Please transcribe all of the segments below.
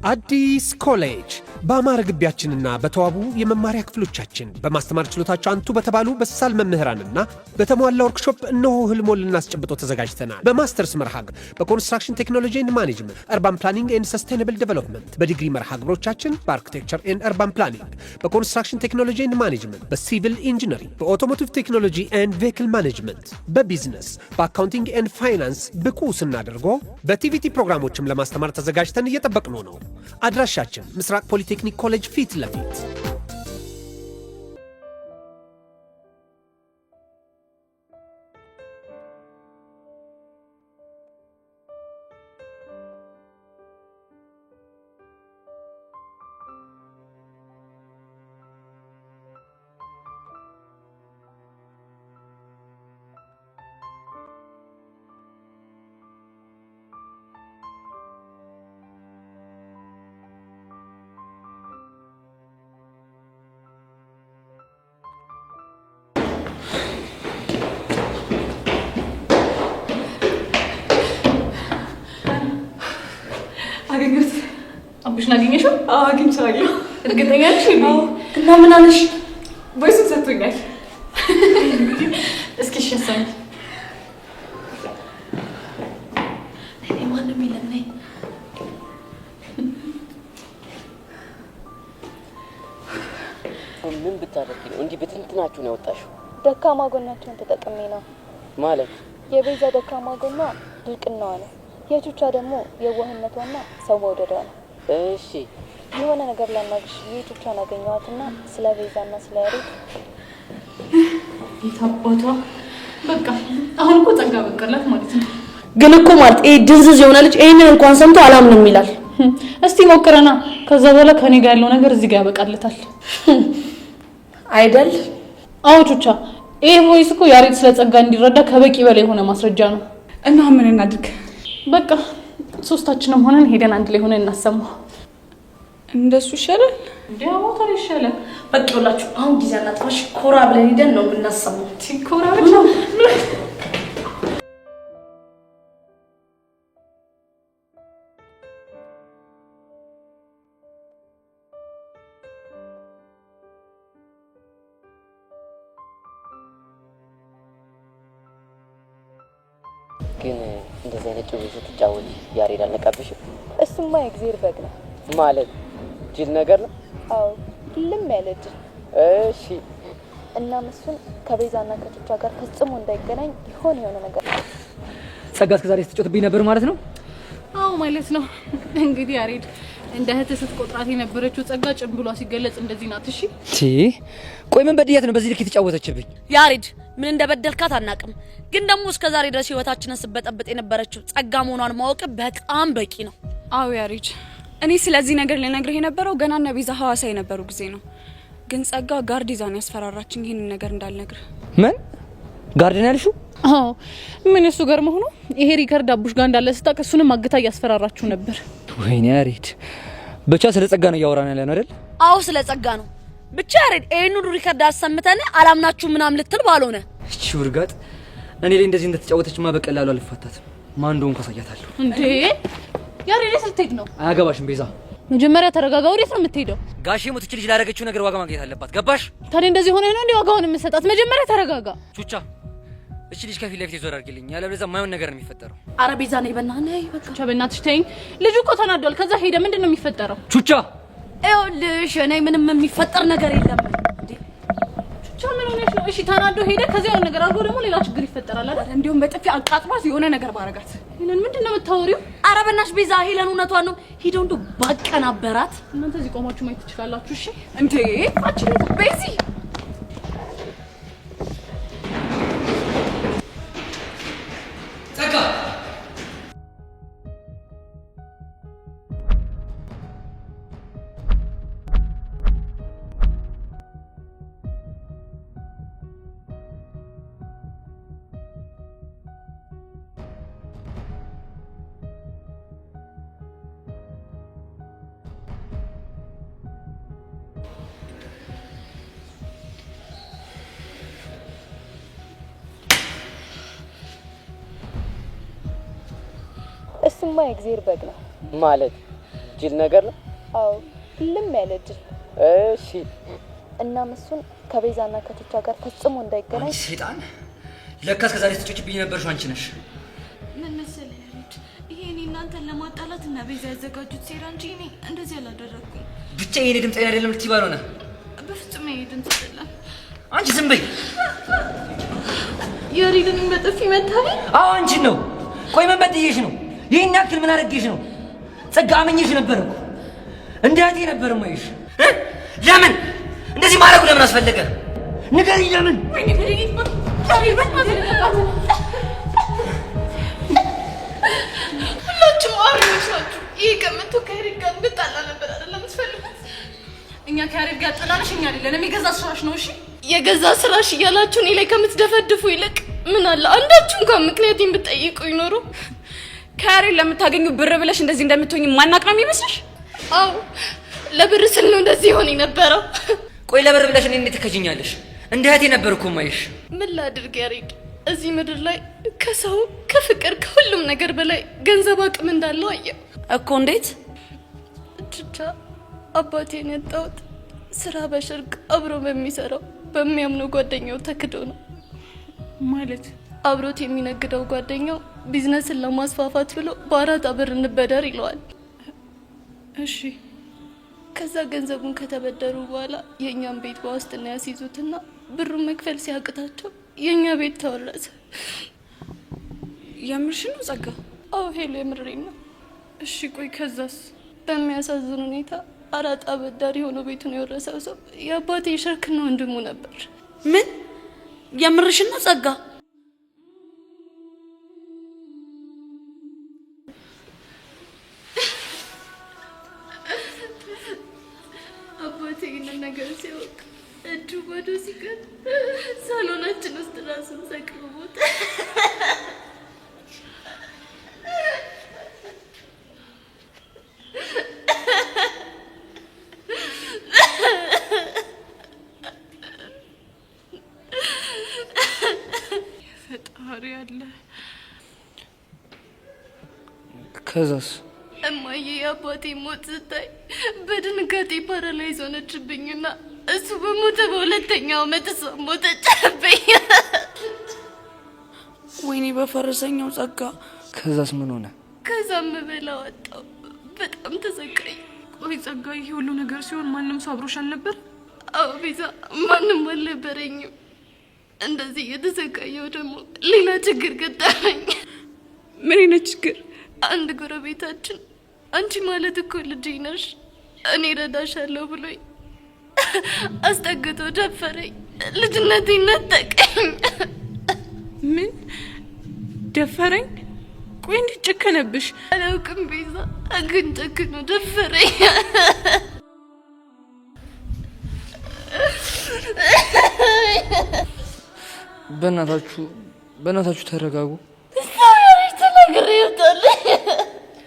አዲስ ኮሌጅ በአማረ ግቢያችንና በተዋቡ የመማሪያ ክፍሎቻችን በማስተማር ችሎታቸው አንቱ በተባሉ በሳል መምህራንና በተሟላ ወርክሾፕ እነሆ ህልሞን ልናስጨብጦ ተዘጋጅተናል። በማስተርስ መርሃ ግብር በኮንስትራክሽን ቴክኖሎጂ ኤንድ ማኔጅመንት፣ አርባን ፕላኒንግ ኤንድ ሰስቴናብል ዴቨሎፕመንት፣ በዲግሪ መርሃ ግብሮቻችን በአርኪቴክቸር ኤንድ አርባን ፕላኒንግ፣ በኮንስትራክሽን ቴክኖሎጂ ኤንድ ማኔጅመንት፣ በሲቪል ኢንጂነሪንግ፣ በኦቶሞቲቭ ቴክኖሎጂ ኤንድ ቬሂክል ማኔጅመንት፣ በቢዝነስ፣ በአካውንቲንግ ኤንድ ፋይናንስ ብቁ ስናደርጎ በቲቪቲ ፕሮግራሞችም ለማስተማር ተዘጋጅተን እየጠበቅነው ነው። አድራሻችን ምስራቅ ፖሊቴክኒክ ኮሌጅ ፊት ለፊት። አገኘሁት። አብሽን አገኘሽው? አዎ አግኝቼዋለሁ። እርግጠኛ ነሽ? አዎ። እና ምን አለሽ? ቮይሱን ሰጥቶኛል። እስኪ ሸሳኝ። እኔ ማንም የለም ነኝ። ምን ብታረቂ ነው እንዲህ በትንትናችሁን ያወጣሽው? ደካማ ጎናቸውን ተጠቅሜ ነው። ማለት የቤዛ ደካማ ጎኗ ድርቅናዋ ነው። የቹቻ ደግሞ የዋህነቷና ሰው መውደዷ ነው። እሺ የሆነ ነገር ላናግርሽ የቹቻን አገኘኋትና ስለ ቤዛና ስለ ያሬድ የታባቷ በቃ አሁን እኮ ጸጋ በቀላት ማለት ነው። ግን እኮ ማለት ድንዝዝ የሆነ ልጅ ይሄንን እንኳን ሰምቶ አላምንም ይላል። እስቲ ሞክረና ከዛ በኋላ ከኔ ጋር ያለው ነገር እዚህ ጋር ያበቃለታል አይደል? አዎ ቹቻ፣ ይሄ ቮይስ እኮ ያሬድ ስለ ጸጋ እንዲረዳ ከበቂ በላይ የሆነ ማስረጃ ነው። እና ምን እናድርግ? በቃ ሶስታችንም ሆነን ሄደን አንድ ላይ ሆነን እናሰማው። እንደሱ ይሻላል። እንዴው ታዲያ ይሻላል። በቃ ይኸውላችሁ አሁን ጊዜ አናጥፋሽ፣ ኮራ ብለን ሄደን ነው የምናሰማው። ኮራ ብለን ግን እንደዚህ አይነት ጭውውት ስትጫወት ያሬድ አልነቃብሽም? እሱማ የእግዚአብሔር በግ ነው ማለት ጅል ነገር ነው። አዎ ልም ያለ ጅል። እሺ እና እሱን ከቤዛና ከቹቻ ጋር ፈጽሞ እንዳይገናኝ የሆነ ነገር ጸጋ እስከ ዛሬ ስትጮትብኝ ነበር ማለት ነው? አዎ ማለት ነው። እንግዲህ ያሬድ እንደ እህት ስትቆጥራት የነበረችው ጸጋ ጭንብሏ ሲገለጽ እንደዚህ ናት። እሺ ቆይ ምን በድያት ነው በዚህ ልክ የተጫወተችብኝ? ያሬድ ምን እንደበደልካት አናቅም፣ ግን ደግሞ እስከ ዛሬ ድረስ ህይወታችንን ስበጠበጥ የነበረችው ጸጋ መሆኗን ማወቅ በጣም በቂ ነው። አዎ ያሬድ፣ እኔ ስለዚህ ነገር ልነግርህ የነበረው ገና እነ ቤዛ ሐዋሳ የነበሩ ጊዜ ነው። ግን ጸጋ ጋርድ ይዛን ያስፈራራችኝ ይሄንን ነገር እንዳልነግርህ። ምን ጋርድን ያልሽው? አዎ ምን እሱ ገርሞ ሆኖ ይሄ ሪከርድ አቡሽ ጋር እንዳለ ስታውቅ እሱንም አግታ እያስፈራራችሁ ነበር። ወይኔ ያሬድ፣ ብቻ ስለ ጸጋ ነው እያወራን ያለ ነው አይደል? አዎ ስለ ጸጋ ነው። ብቻ ያሬድ ይሄን ሁሉ ሪከርድ አሰምተን አላምናችሁ ምናም ልትል ባልሆነ እቺ ውርጋጥ እኔ ላይ እንደዚህ እንደተጫወተችማ በቀላሉ አልፋታትም። ማን እንደሆነ ካሳያታለሁ። እንዴ ያሬድ ስትሄድ ነው? አያገባሽም ቤዛ። መጀመሪያ ተረጋጋ። ወዴት ነው የምትሄደው? ጋሼ ሞት እቺ ልጅ ላደረገችው ነገር ዋጋ ማግኘት አለባት። ገባሽ? ታዲያ እንደዚህ ሆነ ነው እንዴ ዋጋውን የምትሰጣት? መጀመሪያ ተረጋጋ። ቹቻ እቺ ልጅ ከፊት ለፊት ዞር አድርጊልኝ፣ ያለበለዚያ ማይሆን ነገር ነው የሚፈጠረው። አረ ቤዛ ነኝ በእናትህ በቃ ቹቻ በእናትሽ ተይኝ። ልጁ እኮ ተናዷል። ከዛ ሄደ ምንድነው የሚፈጠረው? ቹቻ ይኸውልሽ እኔ ምንም የሚፈጠር ነገር የለም። እንዴ ቹቻ ምን ሆነሽ ነው? እሺ ተናዶ ሄደ። ከዛ የሆነ ነገር አድርጎ ደግሞ ሌላ ችግር ይፈጠራል አይደል? እንዲሁም በጥፊ አቃጥሏት የሆነ ነገር ባረጋት። ሄለን ምንድነው የምታወሪው? አረ በእናትሽ ቤዛ ሄለን እውነቷን ነው። ሄደው እንደው ባቀናበራት። እናንተ እዚህ ቆማችሁ ማየት ትችላላችሁ። እሺ እንዴ አቺ ቤዚ ጸጋ እሱማ የእግዚአብሔር በግ ነው ማለት ጅል ነገር ነው። አዎ ልም ያለ ጅል። እሺ እናም እሱን ከቤዛና ከትቻ ጋር ፈጽሞ እንዳይገናኝ። አንቺ ሰይጣን ለካስ ከዛሬ ስትጮችብኝ ነበርሽ አንቺ ነሽ። ምን መሰለህ ያሬድ፣ ይሄ እኔ እናንተን ለማጣላት እና ቤዛ ያዘጋጁት ሴራ እንጂ እኔ እንደዚህ አላደረኩም። ብቻ የኔ ድምፅ አይደለም ልትይ ባልሆነ። በፍጹም የኔ ድምፅ አይደለም። አንቺ ዝም በይ። ያሬድን በጥፊ መታኝ። አዎ አንቺን ነው። ቆይ ምን በድዬሽ ነው? ይሄን ያክል ምን አደረግሽ ነው? ጸጋ አመኘሽ ነበር እኮ እንደ እህቴ ነበር የማይሽ። ለምን እንደዚህ ማድረጉ ለምን አስፈለገ? ንገሪኝ ለምን? ሁላችሁም አውሬዎች ናችሁ። ይሄ ቀመቶ ከያሬድ ጋር እንድጣላ ነበር አይደለም የምትፈልጉት? እኛ ከያሬድ ጋር ጠላንሽ እኛ አይደለንም፣ የገዛ ስራሽ ነው። እሺ የገዛ ስራሽ እያላችሁ እኔ ላይ ከምትደፈድፉ ይልቅ ምን አለ አንዳችሁ እንኳን ምክንያቴን ብትጠይቁ ይኖሩ። ከያሬድ ለምታገኙ ብር ብለሽ እንደዚህ እንደምትሆኝ ማናቅ ነው የሚመስልሽ? አዎ ለብር ስል ነው እንደዚህ ሆነ የነበረው። ቆይ ለብር ብለሽ እኔ እንዴት ትከጂኛለሽ? እንደ እህቴ ነበር እኮ የማይሽ። ምን ላድርግ ያሬድ፣ እዚህ ምድር ላይ ከሰው ከፍቅር ከሁሉም ነገር በላይ ገንዘብ አቅም እንዳለው አየሁ እኮ። እንዴት? ብቻ አባቴን ያጣሁት ስራ በሽርቅ አብሮ በሚሰራው በሚያምነው ጓደኛው ተክዶ ነው። ማለት አብሮት የሚነግደው ጓደኛው ቢዝነስን ለማስፋፋት ብሎ በአራጣ ብር እንበደር ይለዋል። እሺ ከዛ ገንዘቡን ከተበደሩ በኋላ የእኛን ቤት በዋስትና ያስይዙትና ብሩን መክፈል ሲያቅታቸው የእኛ ቤት ተወረሰ። የምርሽ ነው ጸጋ? አዎ ሄሎ የምሬን ነው። እሺ ቆይ ከዛስ? በሚያሳዝን ሁኔታ አራጣ በዳሪ ሆኖ ቤቱን የወረሰው ሰው የአባቴ የሸርክና ወንድሙ ነበር። ምን? የምርሽን ነው ጸጋ? አባቴ ይህንን ነገር ሲያውቅ እጁ ባዶ ሲቀር ሳሎናችን ውስጥ ራሱን ሰቅሎ ሞተ። ፈጣሪ አለ። ከዛስ? እማዬ የአባቴ ሞት ስታይ በድንጋጤ ፓራላይዝ ሆነችብኝና እሱ በሞተ በሁለተኛው ዓመት እሷ ሞተችብኝ። ወይኔ በፈረሰኛው ጸጋ። ከዛስ ምን ሆነ? ከዛም በላ ወጣው። በጣም ተሰቃይ። ቆይ ጸጋ፣ ይሄ ሁሉ ነገር ሲሆን ማንም ሰው አብሮሽ አልነበር? አዎ ቤዛ፣ ማንም አልነበረኝም። እንደዚህ የተሰቃየው ደግሞ ሌላ ችግር ገጠመኝ። ምን አይነት ችግር? አንድ ጎረቤታችን አንቺ ማለት እኮ ልጄ ነሽ፣ እኔ እረዳሻለሁ ብሎኝ አስጠግቶ ደፈረኝ። ልጅነቴን ነጠቀኝ። ምን ደፈረኝ? ቆይ እንዴት ጨከነብሽ? አላውቅም ቤዛ፣ ግን ጨክኖ ደፈረኝ። በእናታችሁ ተረጋጉ። ተናግሬ ይወጣል።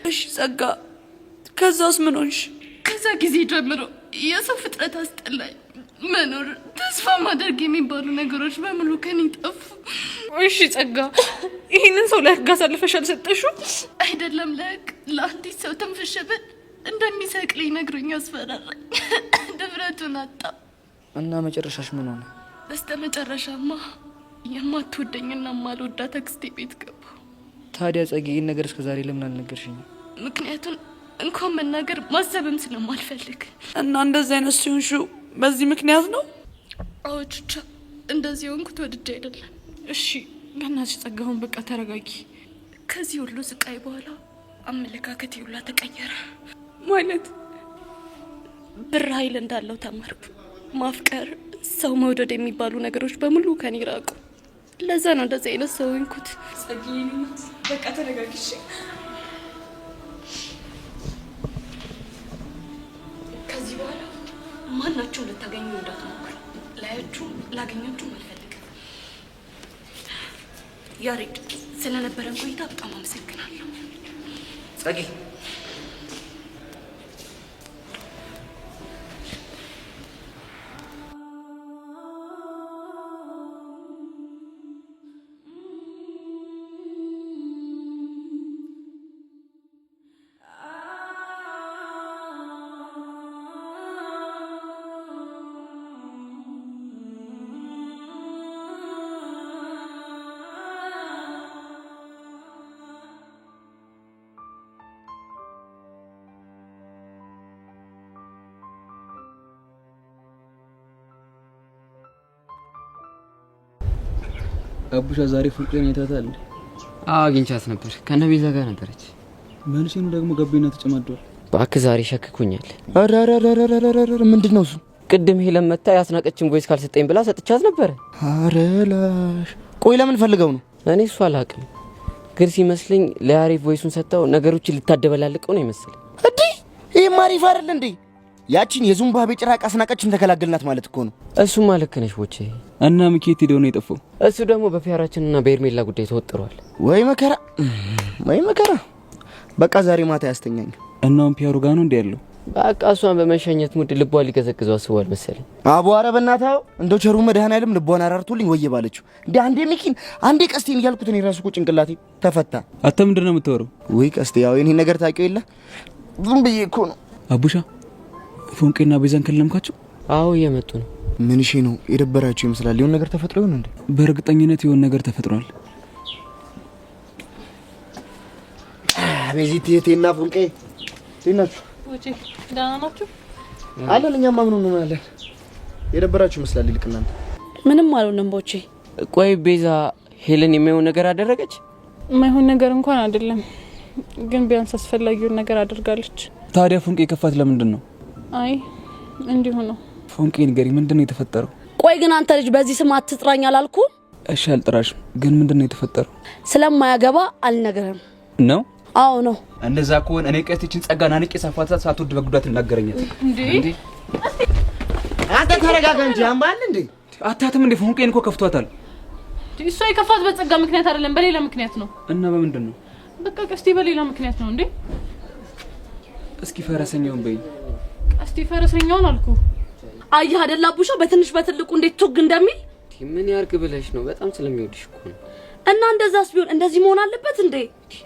እሺ ጸጋ፣ ከዛስ ምን ሆንሽ? ከዛ ጊዜ ጀምሮ የሰው ፍጥረት አስጠላኝ። መኖር፣ ተስፋ ማድረግ የሚባሉ ነገሮች በሙሉ ከኔ ጠፉ። እሺ ጸጋ፣ ይሄንን ሰው ለህግ አሳልፈሽ አልሰጠሽው? አይደለም ለህግ፣ ለአንዲት ሰው ትንፍሽበት እንደሚሰቅለኝ ነግሮኝ አስፈራራኝ። ድፍረቱን አጣ እና መጨረሻሽ ምን ሆነ? በስተመጨረሻማ የማትወደኝና የማልወዳት አክስቴ ቤት ገባሁ። ታዲያ ጸጊ፣ ይህን ነገር እስከዛሬ ለምን አልነገርሽኝም? ምክንያቱም እንኳን መናገር ማሰብም ስለማልፈልግ። እና እንደዚህ አይነት ሲሆንሹ በዚህ ምክንያት ነው? አዎ ቹቻ፣ እንደዚህ ሆንኩት ወድጄ አይደለም። እሺ በእናትሽ ጸጋሁን በቃ ተረጋጊ። ከዚህ ሁሉ ስቃይ በኋላ አመለካከቴ ሁላ ተቀየረ። ማለት ብር ኃይል እንዳለው ተማርኩ። ማፍቀር፣ ሰው መውደድ የሚባሉ ነገሮች በሙሉ ከኔ ራቁ። ለዛ ነው እንደዚህ አይነት ሰው ሆንኩት። ጸጋዬ በቃ ተረጋጊ። ከዚህ በኋላ ማናችሁ ልታገኙ እንዳትሞክሩ። ላያችሁ ላገኛችሁ አልፈልግም። ያሬድ፣ ስለነበረን ቆይታ በጣም አመሰግናለሁ። ጸጊ፣ አቡሻ ዛሬ ፎንቄን አይታታል? አግኝቻት ነበር። ከነቤዛ ጋር ነበረች። መልሴ ነው ደግሞ ገቤና ተጨማዷል። እባክህ ዛሬ ሸክኩኛል። አራራራራራራ ምንድነው እሱ? ቅድም ሄለን መታ ያስናቀችን ቮይስ ካልሰጠኝ ብላ ሰጥቻት ነበር። አረላሽ ቆይ ለምን ፈልገው ነው? እኔ እሱ አላውቅም፣ ግን ሲመስለኝ ለያሬ ቮይሱን ሰጣው ነገሮችን ልታደበላልቀው ነው ይመስለኝ። እንዴ ይሄ ማሪፍ አይደል እንዴ? ያቺን የዙምባቤ ጭራቅ አስናቀችን ተከላገልናት ማለት እኮ ነው። እሱማ ልክ ነሽ ቦቼ። እና ምኬት ሄደው ነው የጠፋው? እሱ ደግሞ በፒያራችንና በኤርሜላ ጉዳይ ተወጥሯል። ወይ መከራ ወይ መከራ። በቃ ዛሬ ማታ ያስተኛኝ። እናም ፒያሩ ጋር ነው እንዴ ያለው? በቃ እሷን በመሸኘት ሙድ ልቧ ሊገዘግዘው አስቧል መሰለኝ። አቧረ በእናታው እንደው ቸሩ መድኃኔዓለም ልቧን አራርቶልኝ ወየ ባለችው እንዴ አንዴ ሚኪን አንዴ ቀስቴን እያልኩት እኔ ራሱ እኮ ጭንቅላቴ ተፈታ። አንተ ምንድነው የምትወረው? ወይ ቀስቴ ያው የኔ ነገር ታውቂው የለ ዝም ብዬ እኮ ነው። አቡሻ ፎንቄና ቤዛን ከለምካቸው? አዎ እየመጡ ነው። ምን እሺ ነው የደበራችሁ ይመስላል። የሆነ ነገር ተፈጥሮ ይሆን እንዴ? በእርግጠኝነት የሆነ ነገር ተፈጥሯል። ቤዚት የቴና ፎንቄ ሲናችሁ ወጪ ደህና ናችሁ? አለን እኛማ ምን ነው ማለት የደበራችሁ ይመስላል። ይልቅ እናንተ ምንም አልሆነም ቦቼ። ቆይ ቤዛ ሄለን የማይሆን ነገር አደረገች? የማይሆን ነገር እንኳን አይደለም፣ ግን ቢያንስ አስፈላጊውን ነገር አድርጋለች። ታዲያ ፎንቄ ከፋት ለምንድን ነው? አይ እንዲሁ ነው። ፎንቄ ንገሪ፣ ምንድነው የተፈጠረው? ቆይ ግን አንተ ልጅ በዚህ ስም አትጥራኝ አላልኩ? እሺ አልጥራሽም፣ ግን ምንድነው የተፈጠረው? ስለማያገባ አልነግርህም ነው? አዎ ነው። እንደዛ ከሆነ እኔ ቀስቲችን ጸጋና ንቄ ሳፋታት ሳትወድ በጉዳት እናገረኛት እንዴ? አንተ ተረጋጋ እንጂ አምባል እንዴ? አታትም እንዴ? ፎንቄን እኮ ከፍቷታል። እሷ የከፋት በጸጋ ምክንያት አይደለም፣ በሌላ ምክንያት ነው። እና በምንድን ነው? በቃ ቀስቲ በሌላ ምክንያት ነው እንዴ? እስኪ ፈረሰኛውን በይ። ቀስቲ ፈረሰኛውን አልኩ። አየህ አይደል አቡሻ በትንሽ በትልቁ እንዴት ቱግ እንደሚል። ምን ያርግ ብለሽ ነው? በጣም ስለሚወድሽ እኮ ነው። እና እንደዛስ ቢሆን እንደዚህ መሆን አለበት እንዴ?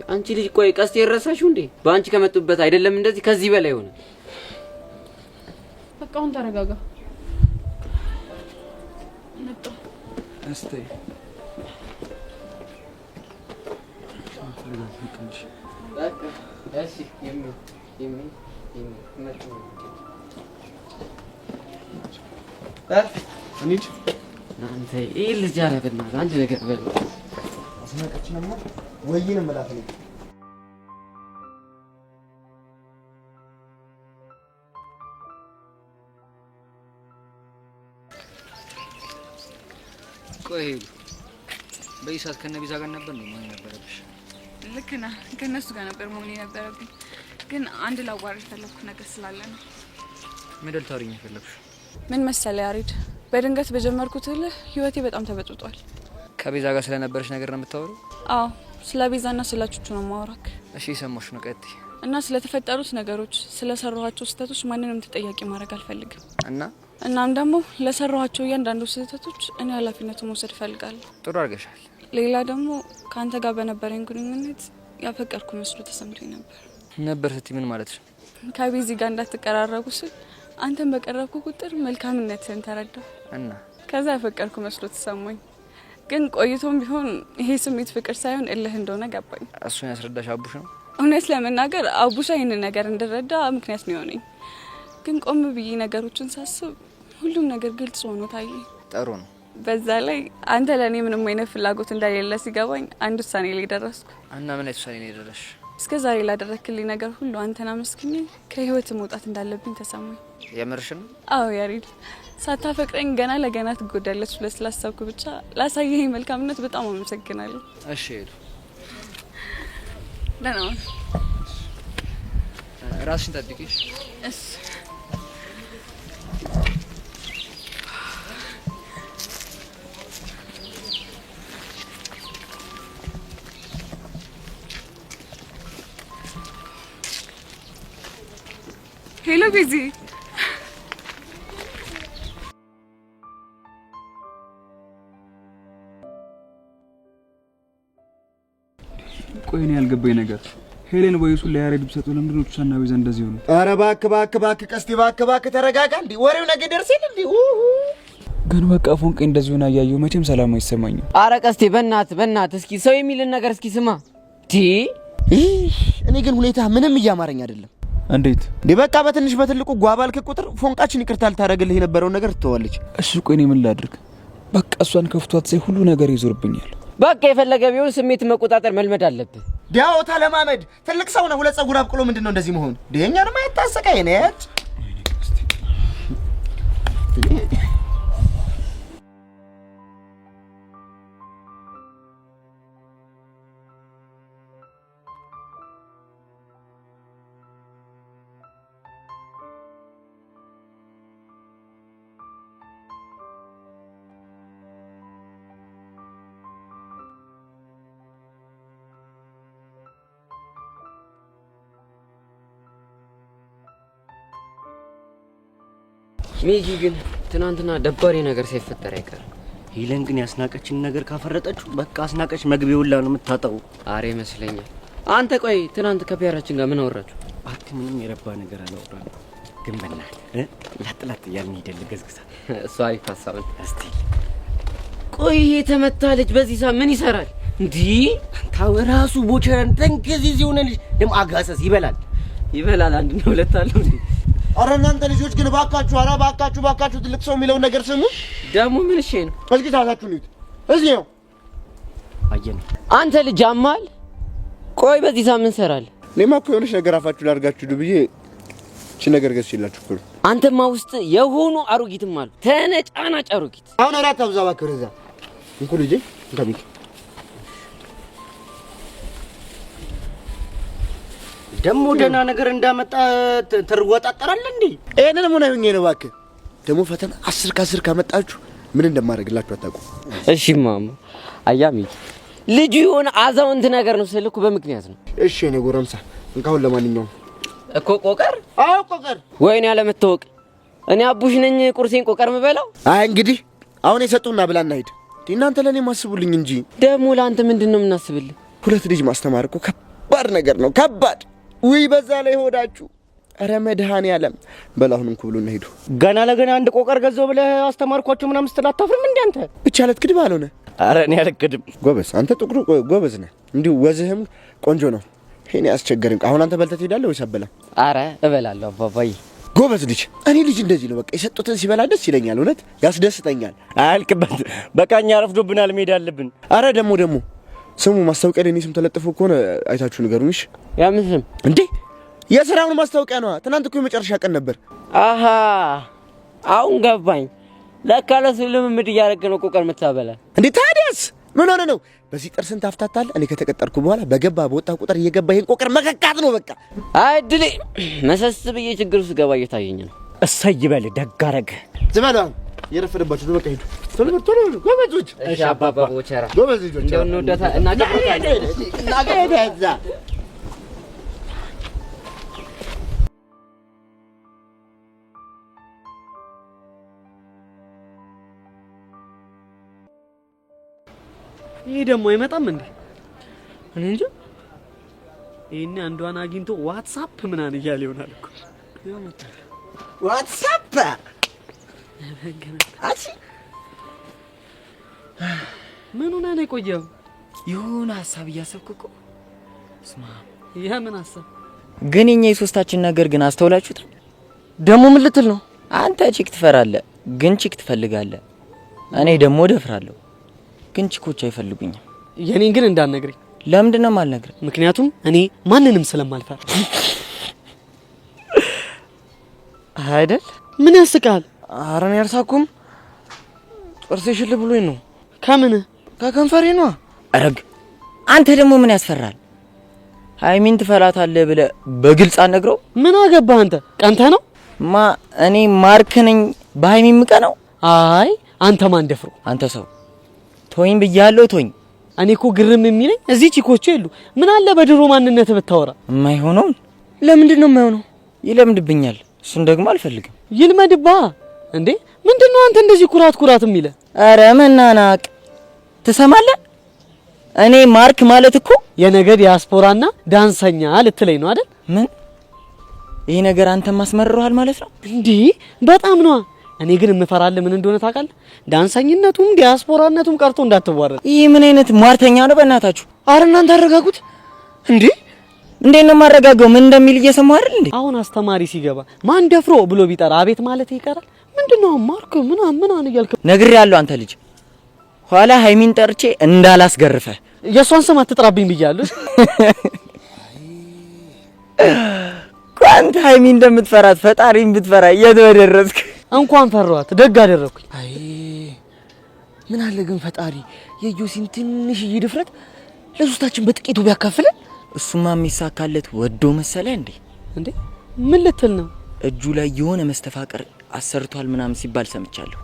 አንቺ ልጅ ቆይ ቀስቴ ረሳሽው እንዴ? በአንቺ ከመጡበት አይደለም እንደዚህ ከዚህ በላይ ሆነ። በቃ አሁን ተረጋጋ። ነጣ እስቲ እሺ እንዴ አንተ ይሄ ልጅ አረበና አንድ ነገር በል። አስናቀችንማ ወይንም መላክ ነው። ቆይ በይሳት ከነቢዛ ጋር ነበር ነው ማለት ነበረብሽ? ልክ ነህ። ከነሱ ጋር ነበር መሆን የነበረብኝ፣ ግን አንድ ላዋራ የፈለኩት ነገር ስላለ ነው። ምን ታውሪኝ የፈለግሽ? ምን መሰለህ ያሬድ፣ በድንገት በጀመርኩት ህይወቴ በጣም ተበጥጧል። ከቤዛ ጋር ስለነበረሽ ነገር ነው የምታወሪው? አዎ ስለ ቤዛና ስለ ቹቹ ነው ማውራክ። እሺ ሰማሽ ነው ቀጥይ። እና ስለተፈጠሩት ነገሮች ስለሰራኋቸው ስህተቶች ማንንም ተጠያቂ ማድረግ አልፈልግም። እናም ደግሞ ለሰራኋቸው እያንዳንዱ ስህተቶች እኔ ኃላፊነቱን መውሰድ እፈልጋለሁ። ጥሩ አድርገሻል። ሌላ ደግሞ ከአንተ ጋር በነበረኝ ግንኙነት ያፈቀርኩ መስሎ ተሰምቶኝ ነበር ስትይ ምን ማለት ነው? ከቤዚ ጋር እንዳትቀራረቡ ስል አንተን በቀረብኩ ቁጥር መልካምነትን ተረዳሁ እና ከዛ ያፈቀርኩ መስሎ ተሰማኝ። ግን ቆይቶም ቢሆን ይሄ ስሜት ፍቅር ሳይሆን እልህ እንደሆነ ገባኝ። እሱን ያስረዳሽ አቡሽ ነው? እውነት ለመናገር አቡሻ ይህንን ነገር እንድረዳ ምክንያት ነው የሆነኝ። ግን ቆም ብዬ ነገሮችን ሳስብ ሁሉም ነገር ግልጽ ሆኖ ታየኝ። ጥሩ ነው። በዛ ላይ አንተ ለእኔ ምንም አይነት ፍላጎት እንደሌለ ሲገባኝ አንድ ውሳኔ ላይ ደረስኩ። እና ምን አይነት ውሳኔ ላይ ደረስሽ? እስከ ዛሬ ላደረክልኝ ነገር ሁሉ አንተን አመስግኜ ከህይወት መውጣት እንዳለብኝ ተሰማኝ። የምርሽ ነው? አዎ ያሬድ፣ ሳታፈቅረኝ ገና ለገና ትጎዳለች ብለህ ስላሰብኩ ብቻ ላሳየኸኝ መልካምነት በጣም አመሰግናለሁ። እሺ ሄዱ። ደህና ሁን። ራስሽን ጠብቂሽ። እሺ ሄሎ ቤዚ። ቆይ እኔ ያልገባኝ ነገር ሄሌን ወይሱን ለያሬድ ብሰጠው ለምንድን ነው ቹቻና ቤዛ እንደዚህ ሆነ? ኧረ እባክህ ቀስቲ እባክህ ተረጋጋ። እንዴ ወሬው ነገ ደርሰኝ እንዴ? ግን በቃ ፎንቄ እንደዚህ ሆነ ያያየው መቼም ሰላም አይሰማኝም። አረ ቀስቴ በእናትህ እስኪ ሰው የሚልን ነገር እስኪ ስማ። እኔ ግን ሁኔታ ምንም እያማረኝ አይደለም። እንዴት እንዴ? በቃ በትንሽ በትልቁ ጓባልክ ቁጥር ፎንቃችን ይቅርታ ልታደርግልህ የነበረውን ነገር ትተዋለች። እሺ ቆይ እኔ ምን ላድርግ? በቃ እሷን ከፍቷት ሳይ ሁሉ ነገር ይዞርብኛል። በቃ የፈለገ ቢሆን ስሜት መቆጣጠር መልመድ አለብህ። ዲያው ተለማመድ። ትልቅ ሰው ነው። ሁለት ጸጉር አብቅሎ ምንድነው እንደዚህ መሆን? ደኛንም አይታሰቀኝ ነች። ሚጂ ግን ትናንትና ደባሪ ነገር ሳይፈጠር አይቀርም። ሄለን ግን ያስናቀችን ነገር ካፈረጠችው በቃ አስናቀች መግቢያውላ ነው የምታጣው። አሬ ይመስለኛል። አንተ ቆይ ትናንት ከፒያራችን ጋር ምን አወራችሁ? አት ምንም የረባ ነገር አላወራንም። ግን በእናትህ ላጥላት እያልን ሄደን ገዝግዛ እሷ አሪፍ ሀሳብ ነው። እስቲ ቆይ የተመታ ልጅ በዚህ ሰዓት ምን ይሰራል እንዴ? ታው ራሱ ቦቸረን ተንከዚህ ሲሆነልሽ ደም አጋሰስ ይበላል አንድ ነው ሁለት አለው እንዴ? አረ እናንተ ልጆች ግን ባካችሁ፣ አረ ባካችሁ ትልቅ ሰው የሚለውን ነገር ስሙ። ደሙ ምን እሺ ነው? እስኪ ታዛችሁት እዚህ ነው አየን። አንተ ልጅ አማል ቆይ በዚህ ሰዓት ምን ሰራል? እኔማ እኮ የሆነች ነገር አፋችሁ ላድርጋችሁ ብዬ እቺ ነገር ገዝቼላችሁ እኮ። አንተማ ውስጥ የሆኑ አሮጊትም አሉ፣ ተነጫናጭ አሮጊት። አሁን አራት አብዛ ባከረ እዛ እንኩ ልጄ እንካቢክ ደሞ ደህና ነገር እንዳመጣ ትርወጣጠራለህ እንዴ? እኔን ምን አይሆኝ ነው እባክህ። ደሞ ፈተና 10 ከ10 ካመጣችሁ ምን እንደማደርግላችሁ አታውቁም። እሺ ማማ አያሚ ልጁ የሆነ አዛውንት ነገር ነው ስልኩ በምክንያት ነው። እሺ እኔ ጎረምሳ እንካውን ለማንኛውም እኮ ቆቀር ቆቀር ወይኔ ያለመታወቅ እኔ አቡሽ ነኝ ቁርሴን ቆቀር ምበላው። አይ እንግዲህ አሁን የሰጡና ብላና ሂድ። እናንተ ለኔ ማስቡልኝ እንጂ ደሞ ለአንተ ምንድነው የምናስብልህ? ሁለት ልጅ ማስተማር እኮ ከባድ ነገር ነው፣ ከባድ። ውይ በዛ ላይ ሆዳችሁ። አረ መድኃኒዓለም በላሁንም ኩብሉና ሄዱ። ገና ለገና አንድ ቆቀር ገዘው ብለህ አስተማርኳቸው ምናምን ስትል አታፍርም እንዴ አንተ? ብቻ ለትክድ ባልሆነ። አረ እኔ አልክድም። ጎበዝ አንተ ጥቁሩ ጎበዝ ነህ። እንዲሁ ወዝህም ቆንጆ ነው። እኔ አስቸገረኝ። አሁን አንተ በልተህ ትሄዳለህ ወይስ አበላም? አረ እበላለሁ አባባዬ። ጎበዝ ልጅ። እኔ ልጅ እንደዚህ ነው በቃ የሰጡትን ሲበላ ደስ ይለኛል። እውነት ያስደስተኛል። አያልቅበት። በቃኛ ረፍዶብናል፣ መሄድ አለብን። አረ ደሞ ስሙ ማስታወቂያ ላይ ስም ተለጥፎ ከሆነ አይታችሁ ንገሩኝ። እሺ ያ ምን ስም እንዴ? የሥራውን ማስታወቂያ ነው። ትናንት እኮ የመጨረሻ ቀን ነበር። አሃ አሁን ገባኝ። ለካ ለልምምድ እያደረገ ነው ቆቀር የምታበላ እንዴ? ታዲያስ ምን ሆነ ነው? በዚህ ጥርስን ታፍታታለህ። እኔ ከተቀጠርኩ በኋላ በገባ በወጣ ቁጥር እየገባ ይሄን ቆቀር መከካት ነው በቃ። አይ ድሌ መሰስ ብዬ ችግር ውስጥ ገባ እየታየኝ ነው። እሰይ ይበል ደግ አደረገ። ዝበላ የረፈደባችሁ በቃ ሂዱ። ቶሎ ጎበዞች። እሺ አባባ ቦቸራ ጎበዝ ልጆች እንደው እንወዳታ እናገባታለን። ይሄ ደግሞ አይመጣም እንዴ? እኔ እንጃ። ይሄን አንዷን አግኝቶ ዋትስአፕ ምናምን እያለ ይሆናል እኮ። ዋትስአፕ አቺ ምን ሆነ ነው የቆየው? የሆነ ሐሳብ እያሰብኩ እኮ። ስማ ያ ምን ሐሳብ ግን የኛ የሶስታችን ነገር ግን አስተውላችሁት? ደግሞ ምን ልትል ነው? አንተ ቺክ ትፈራለህ፣ ግን ቺክ ትፈልጋለህ። እኔ ደግሞ ደፍራለሁ፣ ግን ቺኮች አይፈልጉኝም። የኔን ግን እንዳትነግረኝ። ለምንድን ነው የማልነግርህ? ምክንያቱም እኔ ማንንም ስለማልፈራ አይደል? ምን ያስቃል? ኧረ እኔ አልሳኩም። ጥርሴ ሽል ብሎኝ ነው። ከምን? ከከንፈሬ ነው። አረግ አንተ ደግሞ ምን ያስፈራል? ሃይሚን ትፈላታለህ ብለህ በግልጽ አትነግረው? ምን አገባህ አንተ? ቀንተህ ነው? እኔ ማርክ ነኝ በሃይሚ ምቀናው? አይ አንተ ማን ደፍሮ? አንተ ሰው ቶኝ ብያለሁ፣ ቶኝ። እኔ እኮ ግርም የሚለኝ እዚህ ቺኮቹ የሉ። ምን አለ በድሮ ማንነት ብታወራ? የማይሆነው ለምንድን ነው የማይሆነው? ይለምድብኛል። እሱን ደግሞ አልፈልግም። ይልመድባ እንዴ? ምንድነው አንተ እንደዚህ ኩራት የሚለ? አረ መናናቅ ትሰማለህ? እኔ ማርክ ማለት እኮ የነገ ዲያስፖራና ዳንሰኛ ልትለኝ ነው አይደል? ምን ይሄ ነገር አንተ ማስመርሯል ማለት ነው እንዴ? በጣም ነው። እኔ ግን የምፈራልህ ምን እንደሆነ ታውቃለህ? ዳንሰኝነቱም ዲያስፖራነቱም ቀርቶ እንዳትዋረድ። ይሄ ምን አይነት ሟርተኛ ነው በእናታችሁ? አረ እናንተ አረጋጉት እንዴ! እንዴት ነው የማረጋገው? ምን እንደሚል እየሰማህ አይደል እንዴ? አሁን አስተማሪ ሲገባ ማን ደፍሮ ብሎ ቢጠራ አቤት ማለት ይቀራል? ምንድነው ማርክ ምናምን እያልክ ነግሬሃለሁ። አንተ ልጅ ኋላ ሃይሚን ጠርቼ እንዳላስገርፈ የሷን ስም አትጥራብኝ ብያለሁ። ኳንተ ሃይሚ እንደምትፈራት ፈጣሪን ብትፈራ የት በደረስክ። እንኳን ፈራኋት ደግ አደረኩኝ። አይ ምን አለ ግን ፈጣሪ የጆሲን ትንሽዬ ድፍረት ለሶስታችን በጥቂቱ ቢያካፍለን። እሱማ የሚሳካለት ወዶ መሰለ እንዴ? እንዴ ምን ልትል ነው? እጁ ላይ የሆነ መስተፋቅር አሰርቷል ምናምን ሲባል ሰምቻለሁ።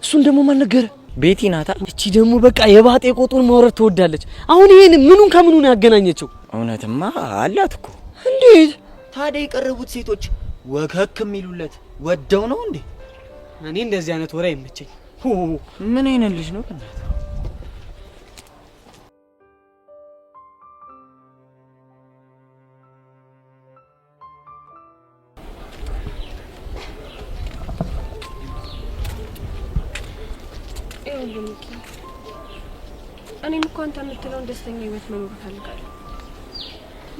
እሱን ደግሞ ማን ነገረ? ቤቲ ናታ። እቺ ደግሞ በቃ የባጤ ቆጡን ማውረድ ትወዳለች። አሁን ይሄን ምኑን ከምኑ ነው ያገናኘችው? እውነትማ አላት እኮ። እንዴት ታዲያ የቀረቡት ሴቶች ወከክ የሚሉለት ወደው ነው እንዴ? እኔ እንደዚህ አይነት ወሬ አይመቸኝ። ምን አይነት ልጅ ነው? እኔም እኮ አንተ የምትለውን ደስተኛ ህይወት መኖር እፈልጋለሁ፣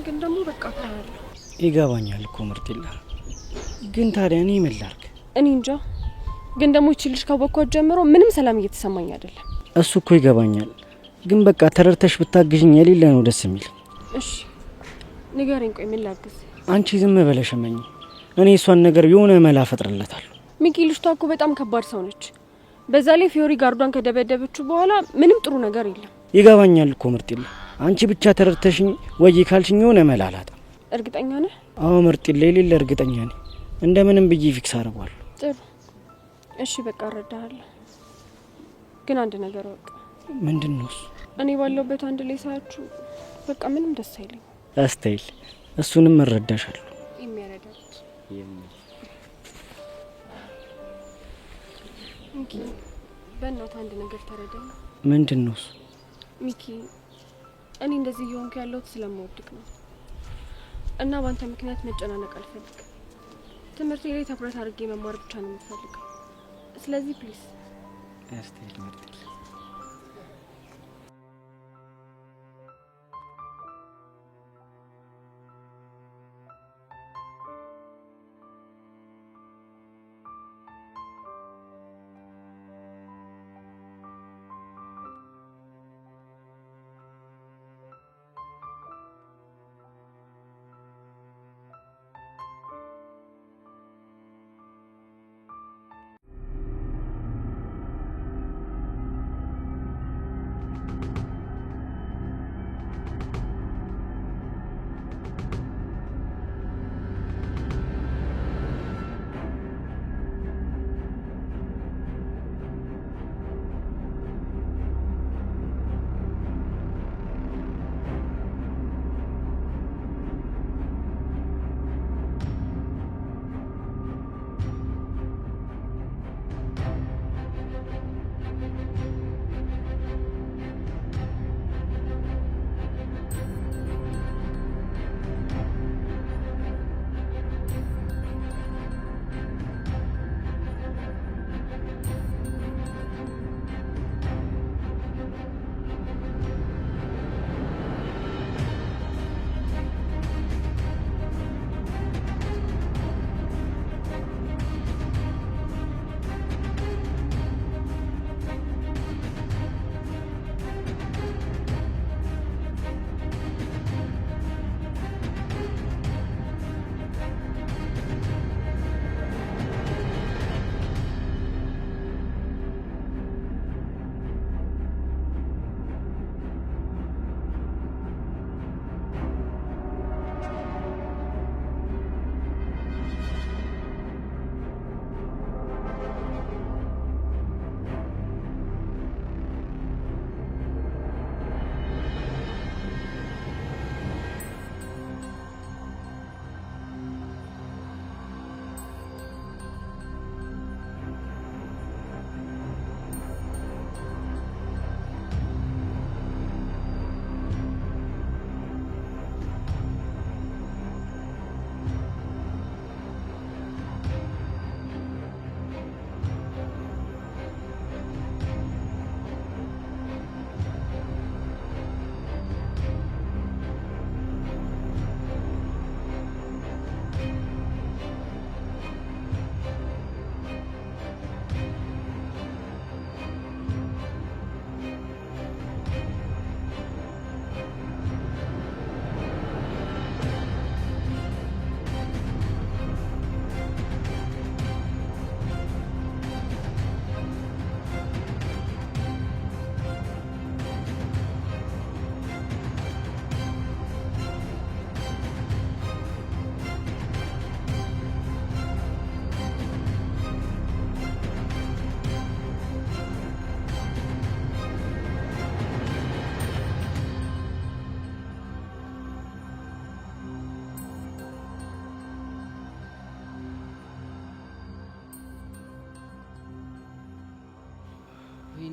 ግን ደግሞ በቃ ፈራለሁ። ይገባኛል እኮ ምርጥላ፣ ግን ታዲያ እኔ ምን ላድርግ? እኔ እንጃ፣ ግን ደግሞ እቺ ልጅ ካወቅኳት ጀምሮ ምንም ሰላም እየተሰማኝ አይደለም። እሱ እኮ ይገባኛል፣ ግን በቃ ተረድተሽ ብታግዥኝ የሌለ ነው ደስ የሚል። እሺ ንገረኝ፣ ቆይ ምን ላግዝ? አንቺ ዝም ብለሽ እመኝ፣ እኔ እሷን ነገር የሆነ መላ ፈጥርለታለሁ። ሚኪ ልጅቷ እኮ በጣም ከባድ ሰው ነች። በዛ ላይ ፊዮሪ ጋርዷን ከደበደበችው በኋላ ምንም ጥሩ ነገር የለም። ይገባኛል እኮ ምርጥላ፣ አንቺ ብቻ ተረድተሽኝ ወይ ካልሽኝ የሆነ መላ አላጣም። እርግጠኛ ነህ? አዎ ምርጥላ፣ የሌለ እርግጠኛ ነኝ። እንደምንም ብዬ ፊክስ አደርገዋለሁ። ጥሩ እሺ፣ በቃ እረዳሃለሁ። ግን አንድ ነገር ወቅ። ምንድነው እሱ? እኔ ባለውበት አንድ ላይ ሳያችሁ በቃ ምንም ደስ አይለኝ። አስተይል፣ እሱንም እረዳሻለሁ። የሚያረዳት ሚኪ፣ በእናትህ አንድ ነገር ተረዳኝ። ምንድነው እሱ? ሚኪ፣ እኔ እንደዚህ እየሆንኩ ያለሁት ስለምወድቅ ነው እና በአንተ ምክንያት መጨናነቅ አልፈልግም። ትምህርቴ ላይ ትኩረት አድርጌ መማር ብቻ ነው የምፈልገው። ስለዚህ ፕሊዝ አስተይል ምርጥላ።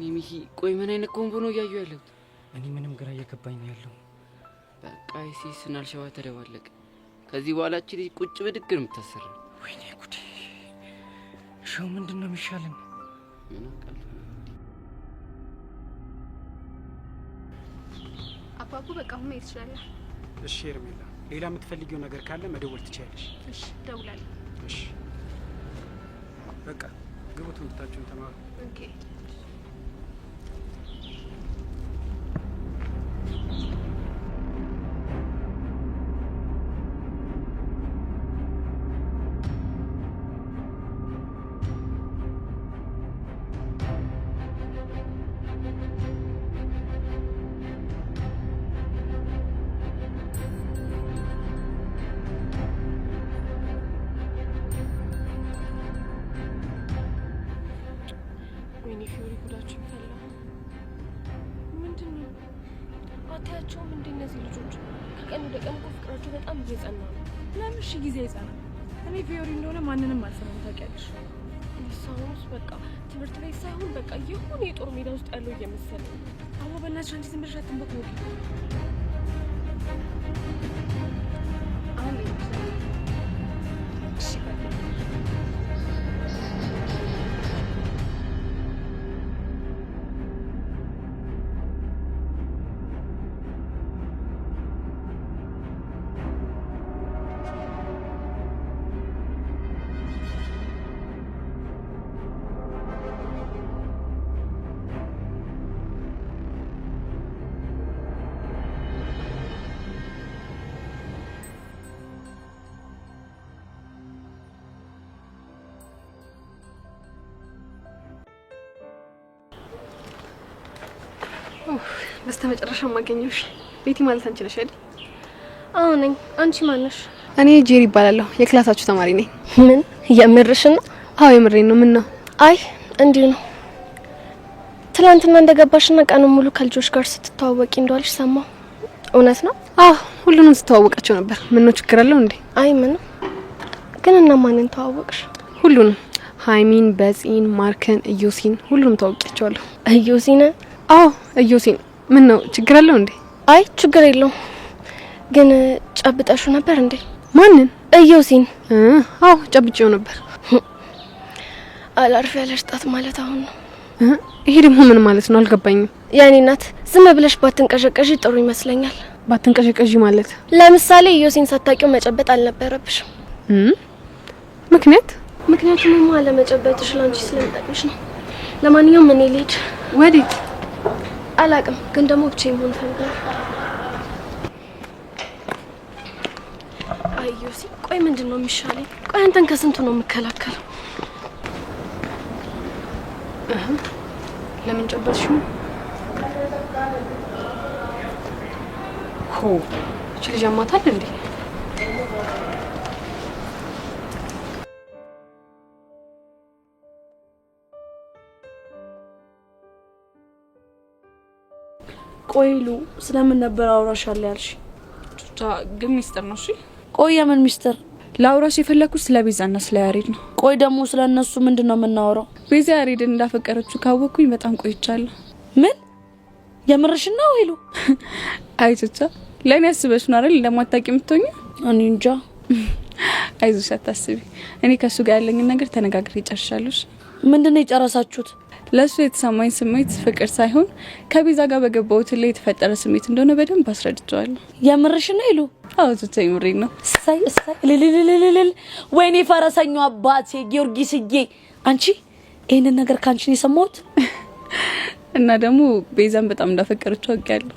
ወይኔ ሚኪ፣ ቆይ ምን አይነት ኮምቦ ነው እያዩ ያለው? እኔ ምንም ግራ እየገባኝ ነው ያለው። በቃ አይሲስና አልሸባብ ተደባለቀ። ከዚህ በኋላ እቺ ልጅ ቁጭ ብድግ ነው የምታሰራው። ወይኔ ጉዴ! ሸው ምንድነው የሚሻለን? ምን አውቃለሁ። አባቡ በቃ አሁን መሄድ ትችላለህ። እሺ ሄርሜላ፣ ሌላ የምትፈልጊው ነገር ካለ መደወል ትችያለሽ። እሺ ደውላለሁ። እሺ በቃ ግቡ፣ ትምህርታችሁን ተማሩ። ኦኬ። ወይኔ ፊዮሪ ጉዳችን ፈላ። ምንድነው? አታያቸውም እንደ እነዚህ ልጆች ከቀን ወደ ቀን እኮ ፍቅራቸው በጣም እየጸና ነው። ለምን እሺ ጊዜ አይጸናም? እኔ ፊዮሪ እንደሆነ ማንንም አልሰማም ታውቂያለሽ። ሳውንስ በቃ ትምህርት ቤት ሳይሆን በቃ የሆነ የጦር ሜዳ ውስጥ ያለው እየመሰለኝ። አዎ በእናትሽ አንቺ ዝም ብለሽ አትንበክበቂ። አሁን እሺ በቃ በስተመጨረሻ ማገኘሽ ቤቲ ማለት አንቺ ነሽ አይደል? አዎ ነኝ። አንቺ ማን ነሽ? እኔ ጄሪ እባላለሁ። የክላሳችሁ ተማሪ ነኝ። ምን የምርሽ ነው? አዎ የምሬን ነው። ምን ነው? አይ እንዲሁ ነው። ትላንትና እንደገባሽና ቀኑን ሙሉ ከልጆች ጋር ስትተዋወቂ እንደዋልሽ ሰማሁ። እውነት ነው? አዎ ሁሉንም ስትተዋወቃቸው ነበር። ምን ነው ችግር አለው እንዴ? አይ ምን ግን እና ማንን ተዋወቅሽ? ሁሉንም። ሃይሚን፣ በጺን፣ ማርከን፣ ኢዮሲን ሁሉንም ተዋወቂያቸዋለሁ። ኢዮሲን? አዎ ኢዮሲን። ምን ነው ችግር አለው እንዴ? አይ ችግር የለውም። ግን ጨብጠሹ ነበር እንዴ? ማንን? ኢዮሲን? አዎ ጨብጬው ነበር። አላርፍ ያለሽ ጣት ማለት አሁን ነው። ይሄ ደግሞ ምን ማለት ነው? አልገባኝም። ያኔ እናት ዝም ብለሽ ባትንቀዠቀዢ ጥሩ ይመስለኛል። ባትንቀዠቀዢ ማለት? ለምሳሌ ኢዮሲን ሳታውቂው መጨበጥ አልነበረብሽም። ምክንያቱም ለመጨበጥሽ ላንቺ ስለሚጠቅምሽ ነው። ለማንኛውም እኔ ልሂድ። ወዴት? አላቅም፣ ግን ደግሞ ብቻዬን መሆን ፈልጋለሁ። አይ ኢዮሲ፣ ቆይ ምንድን ነው የሚሻለኝ? ቆይ አንተን ከስንቱ ነው የምከላከለው? ለምን ጨበጥሽ? ሆ እቺ ልጅ አማታል እንዴ? ቆይሉ ስለምን ነበር አውራሻለሁ ያልሽ? ግን ሚስጥር ነው። እሺ ቆይ የምን ሚስጥር? ላውራሽ የፈለኩት ስለ ቤዛና ስለ ያሬድ ነው። ቆይ ደግሞ ስለ እነሱ ምንድነው የምናወራው? ቤዛ ያሬድን እንዳፈቀረችው ካወቅኩኝ በጣም ቆይቻለሁ። ምን የምርሽ ነው ይሉ? አይቻቻ ለኔ ያስበሽ ነው አይደል? እንደማታውቂ የምትሆኚ? እኔ እንጃ። አይዞሽ አታስቢ። እኔ ከሱ ጋር ያለኝን ነገር ተነጋግሬ ጨርሻለሁ። ምንድነው የጨረሳችሁት? ለሱ የተሰማኝ ስሜት ፍቅር ሳይሆን ከቤዛ ጋር በገባሁት ላይ የተፈጠረ ስሜት እንደሆነ በደንብ አስረድቻለሁ። የምርሽ ነው ይሉ? አዎ ተተይ ምሬ ነው። ሳይ ለለለለለ ወይኔ ፈረሰኛው አባቴ ጊዮርጊስዬ፣ አንቺ ይሄንን ነገር ካንቺ ነው የሰማሁት። እና ደግሞ ቤዛን በጣም እንዳፈቀረችው አውቃለሁ።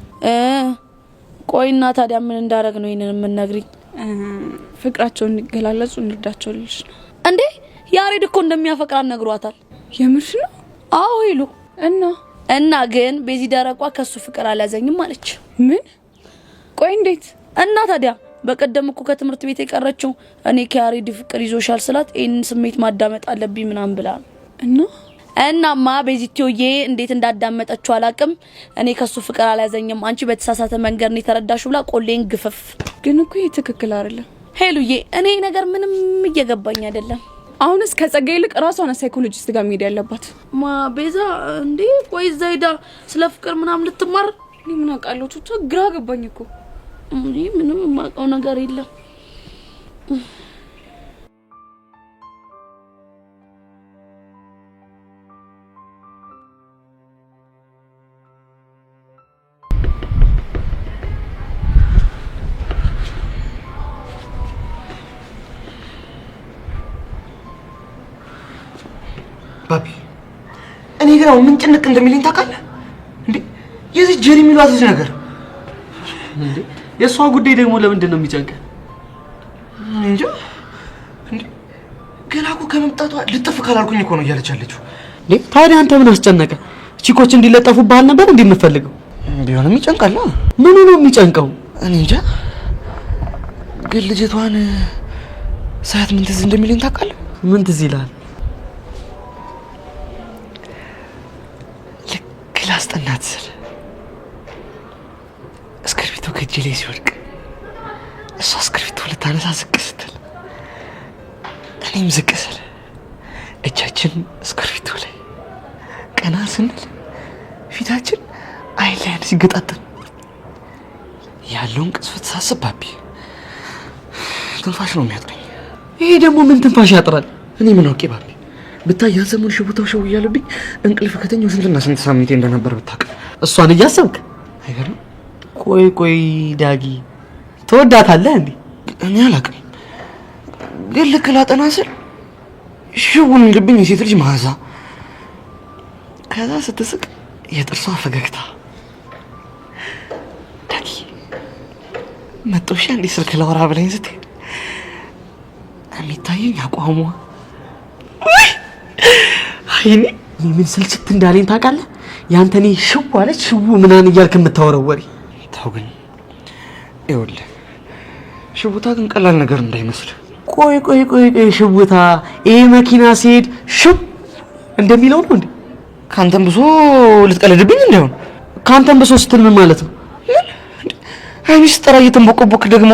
ቆይና ታዲያ ምን እንዳረግ ነው ይሄንን የምንነግሪኝ? ፍቅራቸውን እንዲገላለጹ እንርዳቸው ልጅ ነው እንዴ? ያሬድ እኮ እንደሚያፈቅራን ነግሯታል። የምርሽ ነው? አዎ ይሉ እና ግን በዚህ ደረቋ ከሱ ፍቅር አልያዘኝም አለች። ምን? ቆይ እንዴት? እና ታዲያ በቀደም እኮ ከትምህርት ቤት የቀረችው እኔ ከያሬድ ፍቅር ይዞሻል ስላት ይሄን ስሜት ማዳመጥ አለብኝ ምናምን ብላ እናማ በዚህትዮዬ እንዴት እንዳዳመጠችው አላቅም። እኔ ከሱ ፍቅር አልያዘኝም አንቺ በተሳሳተ መንገድ ነው የተረዳሽው ብላ ቆሌን ግፍፍ። ግን እኮ ይሄ ትክክል አይደለም ሄሉዬ። እኔ ነገር ምንም እየገባኝ አይደለም። አሁንስ ከጸጋ ይልቅ ራሷን ሳይኮሎጂስት ጋር መሄድ ያለባት። ማ ቤዛ እንዴ ቆይ ዘይዳ ስለ ፍቅር ምናምን ልትማር እኔ ምን አውቃለሁ? ቹቻ ግራ ገባኝ እኮ። እኔ ምንም የማውቀው ነገር የለም። ባቢ እኔ ግን አሁን ምን ጭንቅ እንደሚለኝ ታውቃለህ እንዴ? የዚህ ጀሪ የሚሏት ነገር እንዴ የሷ ጉዳይ ደግሞ ለምንድን ነው የሚጨንቀን? እንጃ እንዴ ገና እኮ ከመምጣቷ ልጥፍ ካላልኩኝ እኮ ነው እያለች ያለችው። እንዴ ታዲያ አንተ ምን አስጨነቀ? ቺኮች እንዲለጠፉብሃል ነበር እንደምፈልገው? ቢሆንም ይጨንቃል። ምን ነው የሚጨንቀው? እኔ እንጃ ግን ልጅቷን ሰዓት ምን ትዝ እንደሚለኝ ታውቃለህ? ምን ትዝ ይላል? ላስጠናት ስል እስክርቢቶ ከእጄ ላይ ሲወድቅ እሷ እስክርቢቶ ልታነሳ ዝቅ ስትል እኔም ዝቅ ስል እጃችን እስክርቢቶ ላይ ቀና ስንል ፊታችን አይን ላይ ሲገጣጠም ያለውን ቅጽበት ሳስብ ባቢ ትንፋሽ ነው የሚያጥረኝ። ይሄ ደግሞ ምን ትንፋሽ ያጥራል? እኔ ምን አውቄ ባቢ ብታይ ያን ሰሞን ሽቦታው ሸው እያለብኝ እንቅልፍ ከተኛው ስንትና ስንት ሳምንቴ እንደነበር ብታውቅ። እሷን እያሰብክ አይገርም? ቆይ ዳጊ ትወዳታለህ እንዴ? እኔ አላውቅም፣ ግን ልክ ላጠና ስል ሽውን የሚልብኝ የሴት ልጅ መዓዛ፣ ከዛ ስትስቅ የጥርሷ ፈገግታ። ዳጊ መጦሻ እንዲህ ስልክ ላወራ ብላኝ ስትሄድ የሚታየኝ አቋሟ አይኔ ምን ስልችት እንዳለኝ ታውቃለህ? ያንተኔ ሽው አለች ሽው ምናምን እያልክ የምታወራው ወሬ ታው። ግን ይኸውልህ ሽውታ ግን ቀላል ነገር እንዳይመስል። ቆይ ሽውታ ይሄ መኪና ሲሄድ ሽው እንደሚለው ነው እንዴ? ካንተም ብሶ ልትቀልድብኝ እንደሆነ? ካንተም ብሶ ስትል ምን ማለት ነው? አይሚስ ጠራ እየተንቦቀቦክ ደግሞ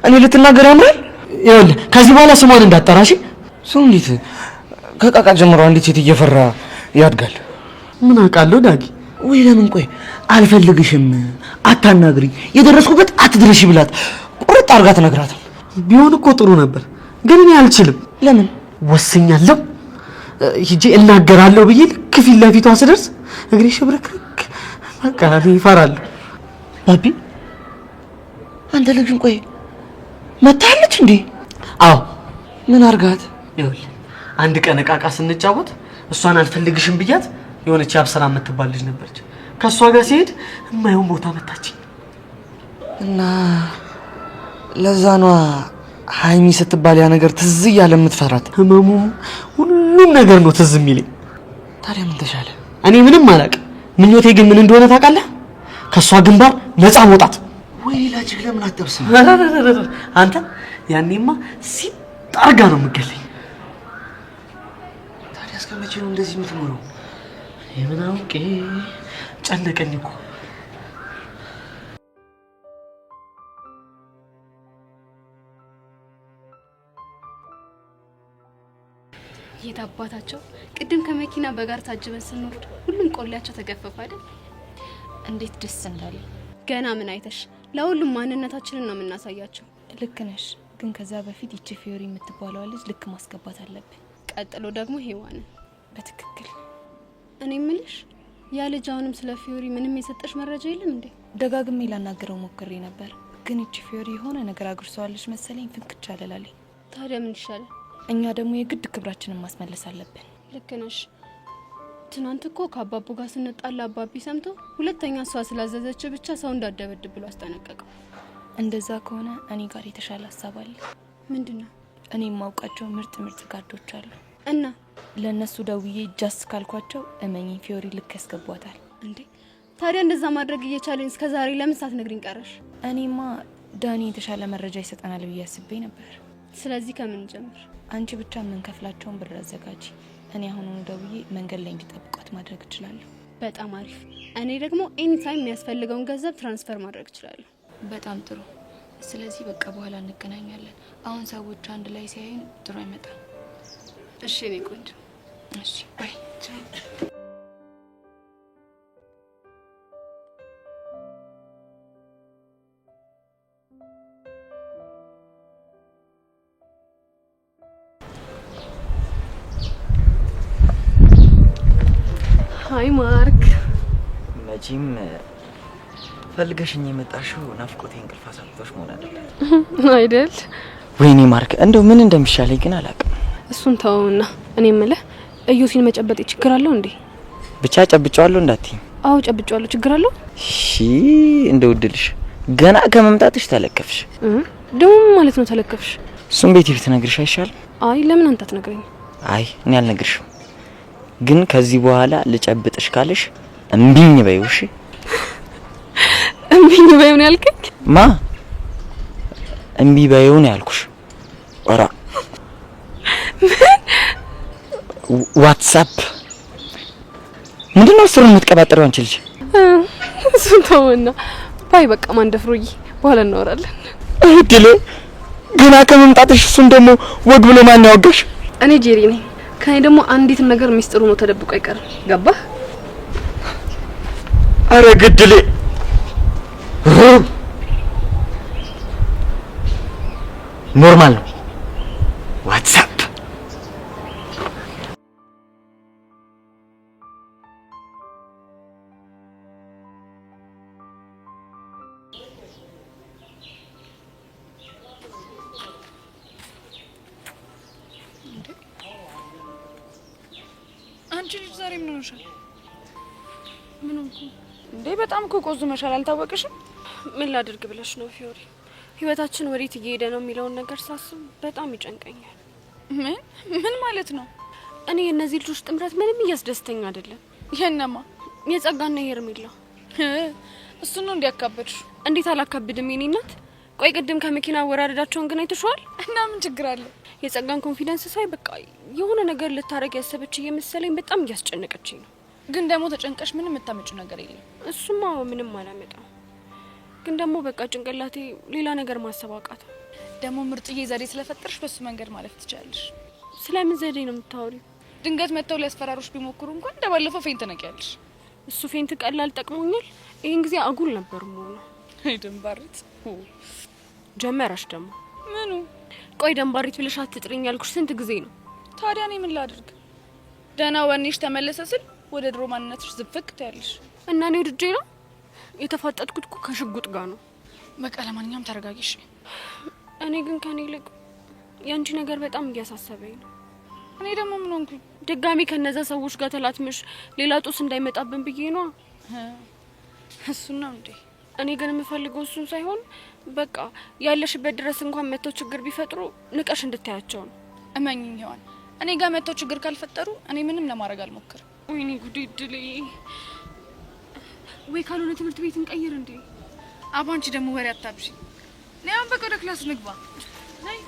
እኔ ልትናገር ያምራል? ይኸውልህ ከዚህ በኋላ ስሟን እንዳጠራሽ። ሰው እንዴት ከቃቃ ጀምሮ አንዲት ሴት እየፈራ ያድጋል? ምን አውቃለሁ ዳጊ። ወይ ለምን ቆይ አልፈልግሽም፣ አታናግሪኝ፣ የደረስኩበት አትድረሺ ብላት ቁርጥ አድርጋ ትነግራት። ቢሆን እኮ ጥሩ ነበር፣ ግን እኔ አልችልም። ለምን? ወስኛለሁ። ሂጄ እናገራለሁ ብዬ ልክ ፊት ለፊቷ ስደርስ እግሬ ሽብረክርክ፣ በቃ እኔ እፈራለሁ። ባቢ አንተ ልጅን ቆይ መታለች እንዴ? አዎ። ምን አርጋት? ይኸውልህ አንድ ቀን ዕቃ ስንጫወት እሷን አልፈልግሽም ብያት የሆነች አብስራ የምትባል ልጅ ነበረች። ከእሷ ጋር ሲሄድ የማይሆን ቦታ መታችኝ እና ለዛ ነው ሀይሚ ስትባል ያ ነገር ትዝ እያለ የምትፈራት። ህመሙ ሁሉም ነገር ነው ትዝ የሚለኝ። ታዲያ ምን ተሻለ? እኔ ምንም አላውቅም። ምኞቴ ግን ምን እንደሆነ ታውቃለህ? ከእሷ ግንባር ነፃ መውጣት። ወይ ላጅግ ለምን አትጠብስም? አንተ ያኔማ ሲጣርጋ ነው የምገለኝ። ታዲያ እስከ መቼ ነው እንደዚህ የምትኖረው? የምን አውቄ ጨነቀኝ እኮ። የት አባታቸው ቅድም ከመኪና በጋር ታጅበን ስንወርድ ሁሉም ቆሌያቸው ተገፈፈ አይደል? እንዴት ደስ እንዳለ። ገና ምን አይተሽ? ለሁሉም ማንነታችንን ነው የምናሳያቸው። ልክ ነሽ፣ ግን ከዛ በፊት ይቺ ፊዮሪ የምትባለዋ ልጅ ልክ ማስገባት አለብን። ቀጥሎ ደግሞ ሄዋንን። በትክክል። እኔ ምልሽ ያ ልጅ አሁንም ስለ ፊዮሪ ምንም የሰጠሽ መረጃ የለም እንዴ? ደጋግሜ ላናገረው ሞክሬ ነበር፣ ግን ይቺ ፊዮሪ የሆነ ነገር አግርሰዋለች መሰለኝ። ፍንክች አለላለኝ። ታዲያ ምን ይሻላል? እኛ ደግሞ የግድ ክብራችንን ማስመለስ አለብን። ልክ ነሽ። ትናንት እኮ ከአባቡ ጋር ስንጣላ አባቢ ሰምቶ ሁለተኛ እሷ ስላዘዘች ብቻ ሰው እንዳደበድብ ብሎ አስጠነቀቀው። እንደዛ ከሆነ እኔ ጋር የተሻለ ሀሳብ አለ። ምንድነው? እኔ የማውቃቸው ምርጥ ጋርዶች አሉ እና ለነሱ ደውዬ ጃስ ካልኳቸው እመኝ ፊዮሪ ልክ ያስገቧታል። እንዴ ታዲያ እንደዛ ማድረግ እየቻለኝ እስከ ዛሬ ለምን ሳትነግሪኝ ቀረሽ? እኔማ ዳኒ የተሻለ መረጃ ይሰጠናል ብዬ አስቤ ነበር። ስለዚህ ከምን ጀምር? አንቺ ብቻ የምንከፍላቸውን ብር አዘጋጂ። እኔ አሁኑኑ ደውዬ መንገድ ላይ እንዲጠብቋት ማድረግ እችላለሁ። በጣም አሪፍ። እኔ ደግሞ ኤኒታይም የሚያስፈልገውን ገንዘብ ትራንስፈር ማድረግ እችላለሁ። በጣም ጥሩ። ስለዚህ በቃ በኋላ እንገናኛለን። አሁን ሰዎች አንድ ላይ ሲያዩን ጥሩ አይመጣም። እሺ እኔ ቆንጆ እሺ ባይ ሃይ ማርክ መቼም ፈልገሽኝ የመጣሽው ናፍቆቴ እንቅልፍ አሳጥቶሽ መሆን አይደለም አይደል? ወይኔ ማርክ እንደው ምን እንደሚሻለኝ ግን አላውቅም። እሱን ተውና እኔ የምልህ እዩሲን መጨበጥ ችግር አለው እንዴ? ብቻ ጨብጫዋለሁ እንዳትዪ። አዎ ጨብጫዋለሁ። ችግር አለው? እሺ እንደው ድልሽ ገና ከመምጣትሽ ተለከፍሽ። ደሞ ማለት ነው ተለከፍሽ? እሱም ቤት ብትነግርሽ አይሻልም? አይ ለምን አንተ አትነግረኝ? አይ እኔ አልነግርሽም፣ ግን ከዚህ በኋላ ልጨብጥሽ ካለሽ እምቢኝ በይው። እሺ እምቢኝ በይው ነው ያልከኝ? ማ እምቢ በይው ነው ያልኩሽ? ኦራ ዋትስአፕ ምንድነው ስሩን የምትቀባጥረው አንቺ ልጅ? እሱን ተውና ባይ በቃ ማንደፍሮዬ በኋላ እናወራለን። እድሌ ገና ከመምጣትሽ እሱን ደግሞ ወግ ብሎ ማን ያወጋሽ? እኔ ጄሪ ነኝ። ከኔ ደግሞ አንዲት ነገር ሚስጥሩ ነው ተደብቆ አይቀርም። ገባህ? አረ ግድሌ ኖርማል ነው ዋትስአፕ አንቺ ልጅ ዛሬ ምን ሆነሻል? ምን ሆንኩ እንዴ? በጣም እኮ ቆዝመሻል። አልታወቅሽም? ምን ላድርግ ብለሽ ነው ፊዮሪ? ህይወታችን ወዴት እየሄደ ነው የሚለውን ነገር ሳስብ በጣም ይጨንቀኛል። ምን ማለት ነው? እኔ የእነዚህ ልጆች ጥምረት ምንም እያስደስተኝ አይደለም። የነማ? የጸጋና የሄርሜላ። እሱ ነው እንዲያካበድሽ? እንዴት አላካብድም የኔ እናት። ቆይ ቅድም ከመኪና አወራረዳቸውን ግን አይተሽዋል? እና ምን ችግር አለ? የጸጋን ኮንፊደንስ ሳይ በቃ የሆነ ነገር ልታረግ ያሰበች እየመሰለኝ በጣም እያስጨነቀችኝ ነው። ግን ደግሞ ተጨንቀሽ ምንም የምታመጪው ነገር የለም። እሱማ ምንም አላመጣም። ግን ደግሞ በቃ ጭንቅላቴ ሌላ ነገር ማሰብ አቃተው። ደግሞ ምርጥዬ ዘዴ ስለፈጠርሽ በሱ መንገድ ማለፍ ትችላለሽ። ስለምን ዘዴ ነው የምታወሪው? ድንገት መተው ሊያስፈራሩሽ ቢሞክሩ እንኳን እንደባለፈው ፌንት ነቂያለሽ። እሱ ፌንት ቀላል ጠቅሞኛል። ይሄን ጊዜ አጉል ነበር ሞላ። ደንባሪት ጀመረሽ ደግሞ ምኑ? ቆይ ደንባሪት ብለሽ አትጥሪኝ ያልኩሽ ስንት ጊዜ ነው? ታዲያ እኔ ምን ላድርግ? ደህና ወኔሽ ተመለሰ ስል ወደ ድሮ ማንነትሽ ዝፍቅ ትያለሽ። እና እኔ ወድጄ ነው የተፋጠጥኩት እኮ ከሽጉጥ ጋር ነው። በቃ ለማንኛውም ተረጋጊሽ። እኔ ግን ከኔ ይልቅ ያንቺ ነገር በጣም እያሳሰበኝ ነው። እኔ ደግሞ ምን ሆንኩ? ድጋሚ ከነዛ ሰዎች ጋር ተላትምሽ ሌላ ጦስ እንዳይመጣብን ብዬ ነው። እሱን ነው እንዴ? እኔ ግን የምፈልገው እሱን ሳይሆን በቃ ያለሽበት ድረስ እንኳን መተው ችግር ቢፈጥሩ ንቀሽ እንድታያቸው ነው። እመኝኝ ሔዋን፣ እኔ ጋር መተው ችግር ካልፈጠሩ እኔ ምንም ለማድረግ አልሞክርም። ወይኔ ጉዴ ድሌ። ወይ ካልሆነ ትምህርት ቤት እንቀይር እንዴ? አባንቺ ደግሞ ወሬ አታብሺ። ነይ በቃ ወደ ክላስ ንግባ። ነይ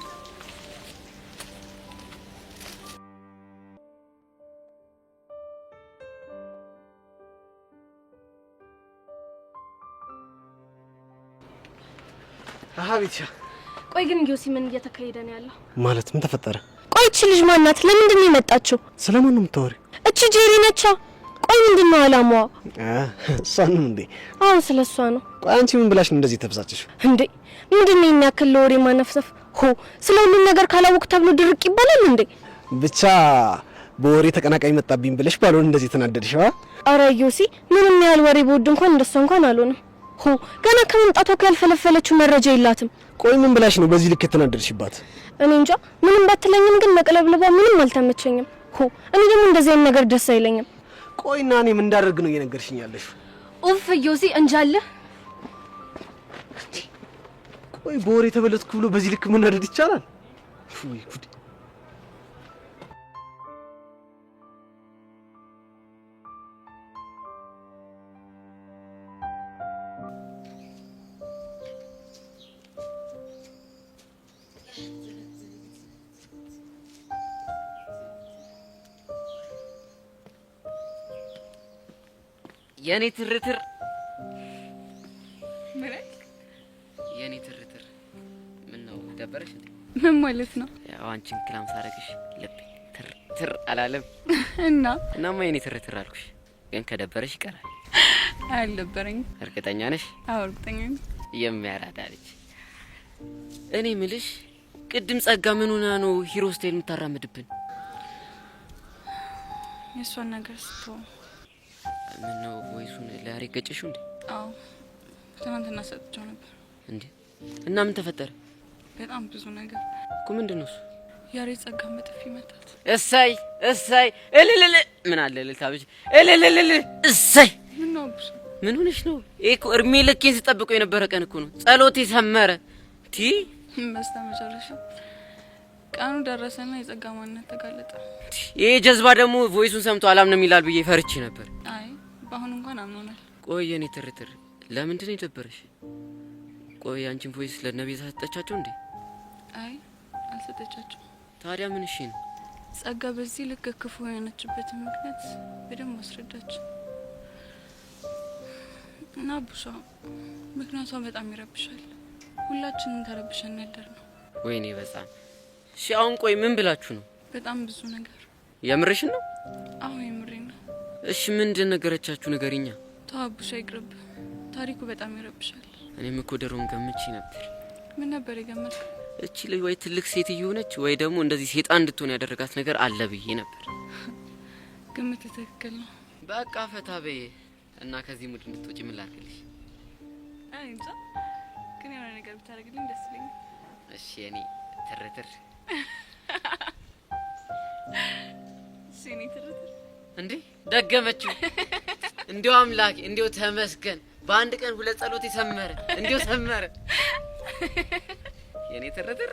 አሃቢቻ። ቆይ ግን ዮሲ ምን እየተካሄደ ነው ያለው? ማለት ምን ተፈጠረ? ቆይ እቺ ልጅ ማናት? ለምንድን ነው የመጣችው? ስለማን ነው የምታወሪው? እቺ ጄሪ ነቻ። ቆይ ምንድን ነው አላማዋ? እሷን ነው እንዴ? አዎ ስለሷ ነው። ቆይ አንቺ ምን ብላሽ ነው እንደዚህ ተብሳጭሽ? እንዴ ምንድን ነው የሚያክል ለወሬ ማነፍሰፍ? ስለ ሁሉም ነገር ካላወቅ ተብሎ ድርቅ ይባላል እንዴ? ብቻ በወሬ ተቀናቃኝ መጣብኝ ብለሽ ባልሆነ እንደዚህ ተናደድሽ? አረ ዮሲ ምንም ያህል ወሬ በወድ እንኳን እንደሷ እንኳን አልሆነም። ገና ከመምጣቷ ያልፈለፈለችው መረጃ የላትም። ቆይ ምን ብላሽ ነው በዚህ ልክ የተናደድሽባት? እኔ እንጃ። ምንም ባትለኝም ግን መቅለብለቧ ምንም አልተመቸኝም። እኔ ደግሞ እንደዚህ አይነት ነገር ደስ አይለኝም። ቆይና እኔ ምን እንዳደርግ ነው እየነገርሽኝ ያለሽ? ኡፍ ዮሲ እንጃለ። ቆይ በወሬ ተበለጥኩ ብሎ በዚህ ልክ መናደድ ይቻላል? ወይ ጉድ! የኔ ትርትር የኔ ትርትር ምን ነው ደበረሽ እንዴ? ምን ማለት ነው? ያው አንቺን ክላም ሳረግሽ ልብ ትር ትርትር አላለም እናማ የኔ ትርትር አልኩሽ። ግን ከደበረሽ ይቀራል። አልደበረኝ። እርግጠኛ ነሽ? አዎ እርግጠኛ ነኝ። የሚያራዳ ልጅ። እኔ ምልሽ ቅድም ጸጋ ምን ሆና ነው ሂሮ ስታይል የምታራምድብን? የሷን ነገር ስትው ምን ነው ወይሱን ለያሬድ ገጨሽው እንዴ? አዎ ትናንትና ሰጥቼው ነበር። እንዴ እና ምን ተፈጠረ? በጣም ብዙ ነገር እኮ። ምንድነው እሱ? ያሬድ ጸጋን በጥፊ መታት። እሰይ እሰይ እልልል ምን አለ ልታብጅ እልልል እሰይ። ምን ነው ብስ ምን ሆነሽ ነው? እኮ እርሜ ልኬን ሲጠብቀው የነበረ ቀን እኮ ነው። ጸሎቴ ሰመረ። በስተመጨረሻ ቀኑ ደረሰና የጸጋ ማንነት ተጋለጠ። ይሄ ጀዝባ ደግሞ ቮይሱን ሰምቶ አላምንም ይላል ብዬ ፈርቼ ነበር። አይ በአሁን እንኳን አምኖናል። ቆይ የኔ ትርትር ለምንድን ነው የደበረሽ? ቆይ አንቺን ቮይስ ለነብይ ሰጠቻቸው እንዴ? አይ አልሰጠቻቸው። ታዲያ ምን እሺ ነው? ጸጋ በዚህ ልክ ክፉ የሆነችበት ምክንያት በደንብ አስረዳች እና ቡሻ ምክንያቷ በጣም ይረብሻል። ሁላችንም ተረብሸን ያደር ነው። ወይኔ በጣም እሺ። አሁን ቆይ ምን ብላችሁ ነው? በጣም ብዙ ነገር። የምርሽ ነው? አዎ የምሬን ነው። እሺ ምንድን ነገረቻችሁ? ንገሪኛ። ተዋቡሻ ይቅርብ። ታሪኩ በጣም ይረብሻል። እኔም እኮ ደሮን ገምቼ ነበር። ምን ነበር የገመትከው? እቺ ልጅ ወይ ትልቅ ሴትዮ ነች ወይ ደግሞ እንደዚህ ሴጣን እንድትሆን ያደረጋት ነገር አለ ብዬ ነበር። ግምት ትክክል ነው። በቃ ፈታ በይ እና ከዚህ ሙድ እንድትወጪ ምን ላድርግልሽ? አይ እንጃ ግን የሆነ ነገር ብታደርግልኝ ደስ ይለኛል። እሺ የኔ ትርትር ሲኒ ትርትር እንዴ ደገመችው። እንዴው አምላኬ እንዴው ተመስገን። በአንድ ቀን ሁለት ጸሎት ይሰመረ። እንዴው ሰመረ የኔ ትርትር።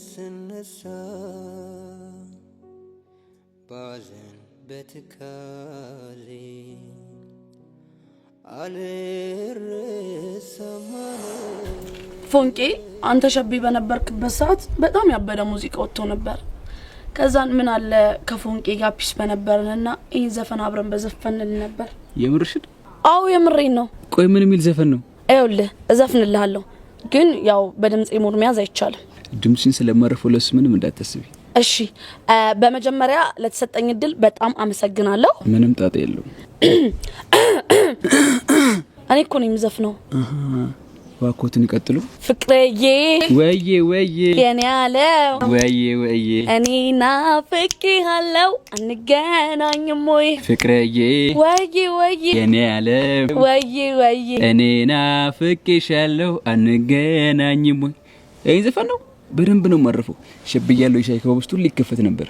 ስነሳ ባዘን በትካዜ ፎንቄ አንተ ሸቢ በነበርክበት ሰዓት በጣም ያበደ ሙዚቃ ወጥቶ ነበር። ከዛን ምን አለ ከፎንቄ ጋር ፒስ በነበርንና ይሄን ዘፈን አብረን በዘፈንልን ነበር። የምርሽን? አዎ የምሬን ነው። ቆይ ምን የሚል ዘፈን ነው? አይውልህ እዘፍንልሃለሁ፣ ግን ያው በድምጽ ሙድ መያዝ አይቻልም። ድምጽን ስለማረፈው ለሱ ምንም እንዳትስቢ እሺ። በመጀመሪያ ለተሰጠኝ እድል በጣም አመሰግናለሁ። ምንም ጣጣ የለውም። እኔ እኮ ነኝ የምዘፍነው። ዋኮትን ይቀጥሉ። ፍቅሬዬ ወዬ ወዬ የኔ ያለው ወዬ ወዬ እኔ ናፍቄሃለሁ አንገናኝም ወይ? ፍቅሬዬ ወዬ ወዬ የኔ ያለው ወዬ ወዬ እኔ ናፍቄሻለሁ አንገናኝም ወይ? ይሄን ዘፈን ነው በደንብ ነው ማረፈው። ሸብያለሁ ይሻይ ከውስጡ ሊከፈት ነበር።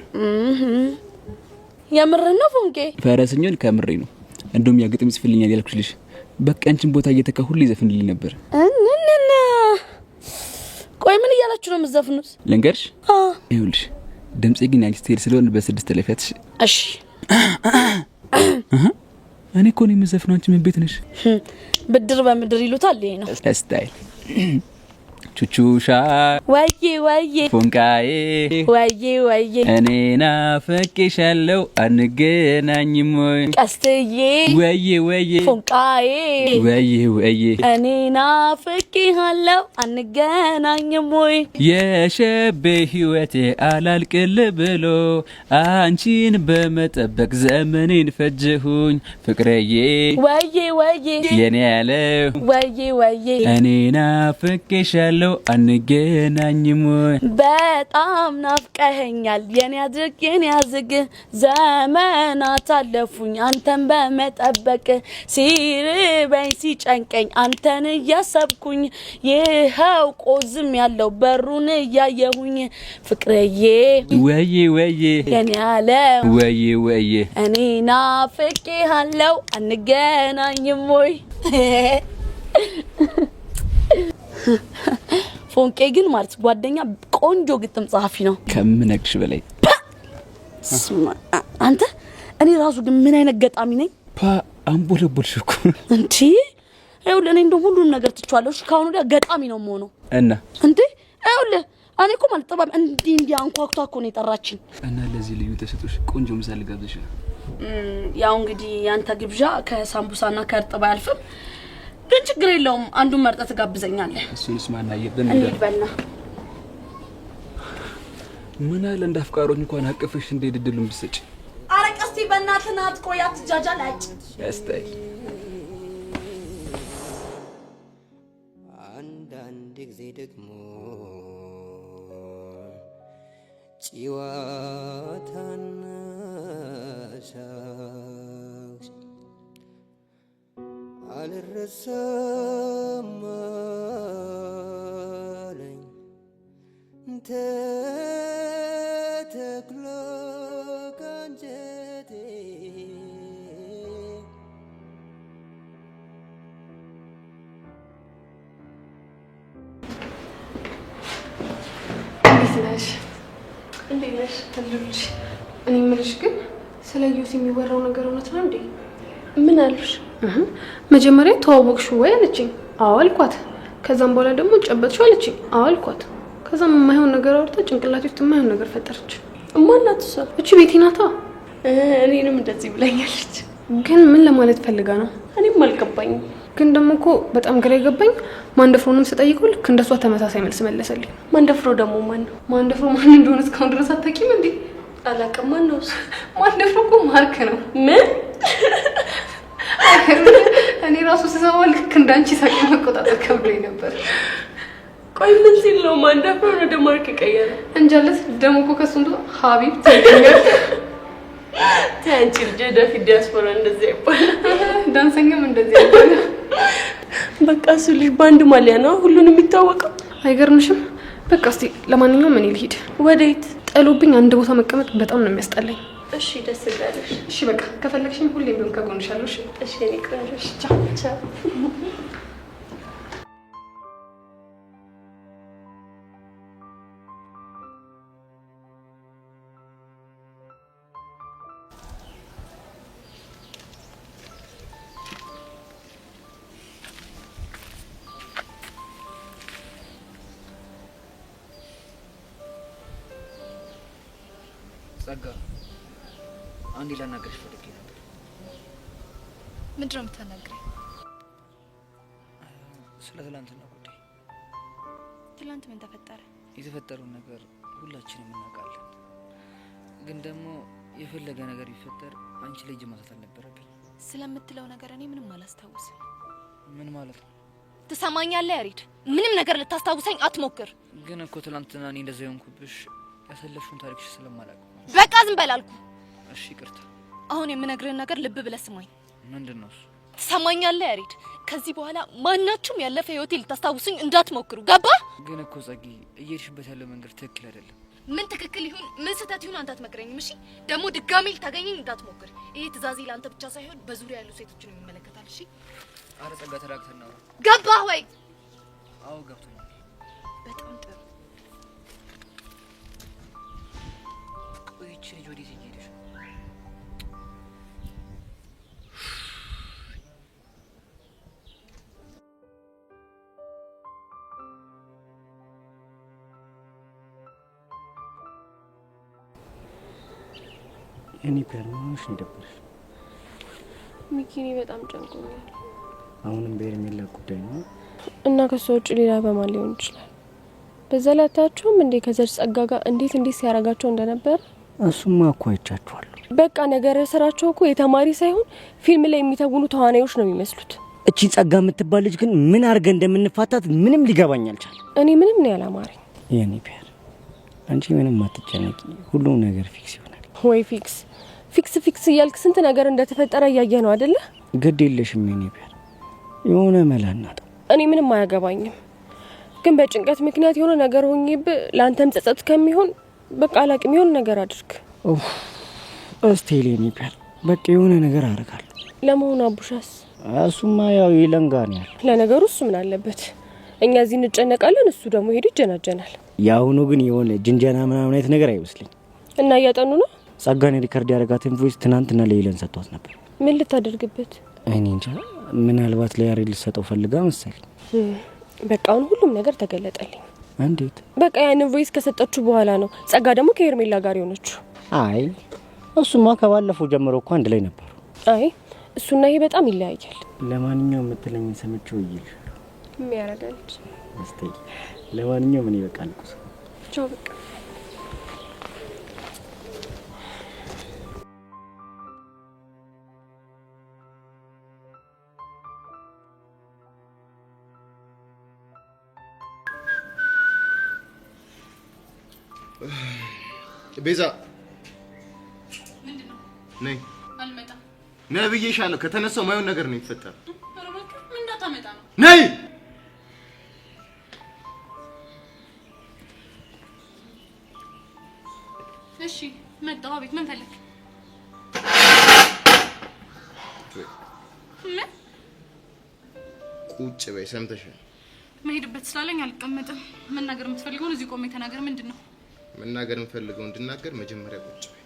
የምር ነው ፎንቄ? ፈረሰኛን ከምሬ ነው። እንደውም ያግጥም ይጽፍልኛል ያልኩሽ ልጅ በቃ አንቺን ቦታ እየተካ ሁሉ ይዘፍንልኝ ነበር። እንነና ቆይ ምን እያላችሁ ነው የምትዘፍኑት? ልንገርሽ? ይኸውልሽ ድምጼ ግን ያንቺ ስቴል ስለሆነ በስድስት ተለፈትሽ። እሺ እኔ እኮ ነው የምዘፍነው። አንቺ ምን ቤት ነሽ? ብድር በምድር ይሉታል። ይሄ ነው ስታይል። ቹቹሻ ወዬ ወዬ ፎንቃዬ ወዬ ወዬ እኔ ናፍቄሻለሁ አንገናኝም ወይ? ቀስትዬ ወዬ ወዬ ፎንቃዬ ወዬ ወዬ እኔ ናፍቄሃለሁ አንገናኝም ወይ? የሸቤ ህይወቴ አላልቅል ብሎ አንቺን በመጠበቅ ዘመኔን ፈጀሁኝ። ፍቅሬዬ ወዬ ወዬ የኔ ያለው ወዬ ወዬ እኔ ናፍቄሻለሁ አንገናኝም ወይ? በጣም ናፍቀኸኛል የኔ አድርግ የኔ አዝግ ዘመናት አለፉኝ አንተን በመጠበቅ ሲርበኝ ሲጨንቀኝ አንተን እያሰብኩኝ ይኸው ቆዝም ያለው በሩን እያየሁኝ ፍቅሬዬ ወዬ ወዬ የኔ ያለው ወዬ ወዬ እኔ ናፍቄሃለሁ አንገናኝም ወይ? ፎንቄ ግን ማለት ጓደኛ ቆንጆ ግጥም ጸሐፊ ነው ከምነግርሽ በላይ። አንተ እኔ ራሱ ግን ምን አይነት ገጣሚ ነኝ? አንቦለቦልሽ እኮ እንዴ! ይኸውልህ እኔ እንደው ሁሉን ነገር ትቻለሽ። ካሁን ወዲያ ገጣሚ ነው የምሆነው። እና እንዴ ይኸውልህ እኔ እኮ ማለት ጥበብ እንዲህ አንኳኩታ እኮ ነው የጠራችኝ። እና ለዚህ ልዩ ተሰጥቶሽ ቆንጆ ምሳ ልጋብዝሽ ነው። ያው እንግዲህ ያንተ ግብዣ ከሳምቡሳና ከእርጥብ አያልፍም፣ ግን ችግር የለውም። አንዱን መርጠህ ትጋብዘኛለህ። እሱንስ ማናየብን እንዴት በልና ምን አለ እንዳፍቃሮኝ እንኳን አቀፈሽ እንደ ድድሉን ብትሰጪ። ኧረ ቀስቲ በእናትህ ናት። ቆይ አትጃጃል። አጭ ያስታይ አንዳንድ ጊዜ ደግሞ ጭዋታና ሳቅ አልረሳም አለኝ ተተክሎ ካንጀቴ እንዴት ነሽ? ልጅ እኔ የምልሽ ግን ስለ ዩስ የሚወራው ነገር እውነት ነው እንዴ? ምን አሉሽ? መጀመሪያ ተዋወቅሽው ወይ አለችኝ። አዎ አልኳት። ከዛም በኋላ ደግሞ ጨበጥሽው አለችኝ። አዎ አልኳት። ከዛም የማይሆን ነገር አውርታ ጭንቅላቴ ውስጥ የማይሆን ነገር ፈጠረች። ማናት እሷ? እቺ ቤቲ ናታ። እኔንም እንደዚህ ብላኛለች። ግን ምን ለማለት ፈልጋ ነው? እኔም አልገባኝም። ግን ደግሞ እኮ በጣም ግራ የገባኝ ማንደፍሮንም ስጠይቀው ልክ እንደሷ ተመሳሳይ መልስ መለሰልኝ። ማንደፍሮ ደግሞ ማን ነው? ማንደፍሮ ማን እንደሆነ እስካሁን ድረስ አታውቂም እንዴ? አላውቅም። ማን ነው እሱ? ማንደፍሮ እኮ ማርክ ነው። ምን? እኔ ራሱ ስሰማው ልክ እንዳንቺ ሳቂ መቆጣጠር ከብዶኝ ነበር። ቆይ ምን ሲል ነው ማንደፍሮ ወደ ማርክ ቀየረ? እንጃለት ደግሞ እኮ ከሱ እንደው ሀቢብ ተገኘ። ታንቺ ልጅ ደፊ ዲያስፖራ እንደዚህ ይባላል። ዳንሰኛም እንደዚህ ይባላል። በቃ እሱ ልጅ ባንድ ማሊያ ነው ሁሉንም የሚታወቀው። አይገርምሽም? በቃ እስቲ ለማንኛውም እኔ ልሂድ። ወዴት? ጠሎብኝ አንድ ቦታ መቀመጥ በጣም ነው የሚያስጠላኝ። እሺ ደስ ይላልሽ። እሺ በቃ ከፈለግሽኝ ሁሌም ቢሆን ከጎንሽ አለሁ። እሺ እሺ እኔ ቅረሽ። ቻው ቻው። ጸጋ አንዴ ላናገርሽ ፈልጌ ነበር። ምንድን ነው የምታናግረኝ? ስለ ትላንትና ጉዳይ። ትላንት ምን ተፈጠረ? የተፈጠረውን ነገር ሁላችንም እናውቃለን። ግን ደግሞ የፈለገ ነገር ቢፈጠር አንቺ ላይ እጅ ማንሳት አልነበረብኝ። ስለምትለው ነገር እኔ ምንም አላስታውስም። ምን ማለት ነው? ትሰማኛለህ ያሬድ? ምንም ነገር ልታስታውሰኝ አትሞክር። ግን እኮ ትላንትና እኔ እንደዛ የሆንኩብሽ ያሳለፍሽውን ታሪክሽ ስለማላውቅ። በቃ ዝም በል አልኩ። እሺ ይቅርታ። አሁን የምነግርህን ነገር ልብ ብለህ ስማኝ። ምንድነው እሱ? ትሰማኛለህ ያሬድ? ከዚህ በኋላ ማናችሁም ያለፈ ህይወቴ ልታስታውሱኝ እንዳትሞክሩ። ገባ? ግን እኮ ጸጊ እየሄድሽበት ያለው መንገድ ትክክል አይደለም። ምን ትክክል ይሁን ምን ስህተት ይሁን አንተ አትመክረኝም። እሺ ደግሞ ድጋሜ ልታገኘኝ እንዳትሞክር። ይሄ ትእዛዜ ለአንተ ብቻ ሳይሆን በዙሪያ ያሉ ሴቶችን ይመለከታል። እሺ? አረ ጸጋ ተራክተን ነው። ገባህ ወይ? አዎ ገብቶኛል። በጣም ጥሩ። ቆይቼ ልጅ ወዴት እየሄድሽ ነው? እኔ ፐርማንሽ እንደበርሽ ሚኪኒ በጣም ጨንቆኛል። አሁንም በኤርሜላ ጉዳይ ነው እና ከሷ ውጭ ሌላ በማን ሊሆን ይችላል? በዛ ላይ አታያቸውም እንዴ ከዘር ጸጋ ጋር እንዴት ሲያረጋቸው እንደነበር? እሱማ እኮ አይቻችኋለሁ። በቃ ነገር ስራቸው እኮ የተማሪ ሳይሆን ፊልም ላይ የሚተውኑ ተዋናዮች ነው የሚመስሉት። እቺ ጸጋ የምትባል ልጅ ግን ምን አድርገን እንደምንፋታት ምንም ሊገባኝ አልቻለም። እኔ ምንም ነው ያላማረኝ። የኔ ፒያር አንቺ ምንም አትጨነቂ፣ ሁሉም ነገር ፊክስ ይሆናል። ወይ ፊክስ ፊክስ እያልክ ስንት ነገር እንደተፈጠረ እያየ ነው አይደለ? ግድ የለሽም የኔ ፒያር፣ የሆነ መላ እናጣው። እኔ ምንም አያገባኝም፣ ግን በጭንቀት ምክንያት የሆነ ነገር ሆኜብህ ለአንተም ጸጸት ከሚሆን በቃ አላቅም፣ የሆነ ነገር አድርግ። እስቴል የኔ ፒያር፣ በቃ የሆነ ነገር አደርጋለሁ። ለመሆኑ አቡሻስ? እሱማ ያው ይለንጋን ያለ። ለነገሩ እሱ ምን አለበት? እኛ እዚህ እንጨነቃለን፣ እሱ ደግሞ ሄዶ ይጀናጀናል። ያሁኑ ግን የሆነ ጅንጀና ምናምን አይነት ነገር አይመስልኝ። እና እያጠኑ ነው? ጸጋን ሪከርድ ያደረጋትን ቮይስ ትናንትና ለይለን ሰጥቷት ነበር። ምን ልታደርግበት? እኔ እንጃ፣ ምናልባት ለያሬድ ልሰጠው ፈልጋ መሰለኝ። በቃ አሁን ሁሉም ነገር ተገለጠልኝ። እንዴት? በቃ ያን ቮይስ ከሰጠችው በኋላ ነው ጸጋ ደግሞ ከሄርሜላ ጋር የሆነችው። አይ እሱማ ከባለፈው ጀምሮ እኮ አንድ ላይ ነበር። አይ እሱና ይሄ በጣም ይለያያል። ለማንኛውም የምትለኝን ሰምቼው ይልሽ የሚያረጋል እስቲ ለማንኛውም እኔ በቃ ልቁስ። ቻው በቃ ቤዛ ምንድነው? ነይ አልመጣም። ነይ ብዬሻለሁ። ከተነሳው ማየውን ነገር ነው የሚፈጠረው። ኧረ እባክህ ምን እንዳታመጣ ነው? ነይ እሺ መጣሁ። አቤት ምን ፈለክ? ምን? ቁጭ በይ። ሰምተሻል? መሄድበት ስላለኝ አልቀመጥም። መናገር የምትፈልገውን እዚህ ቆሜ ተናገር። ምንድነው? መናገር የምፈልገው እንድናገር መጀመሪያ ቁጭ በይ።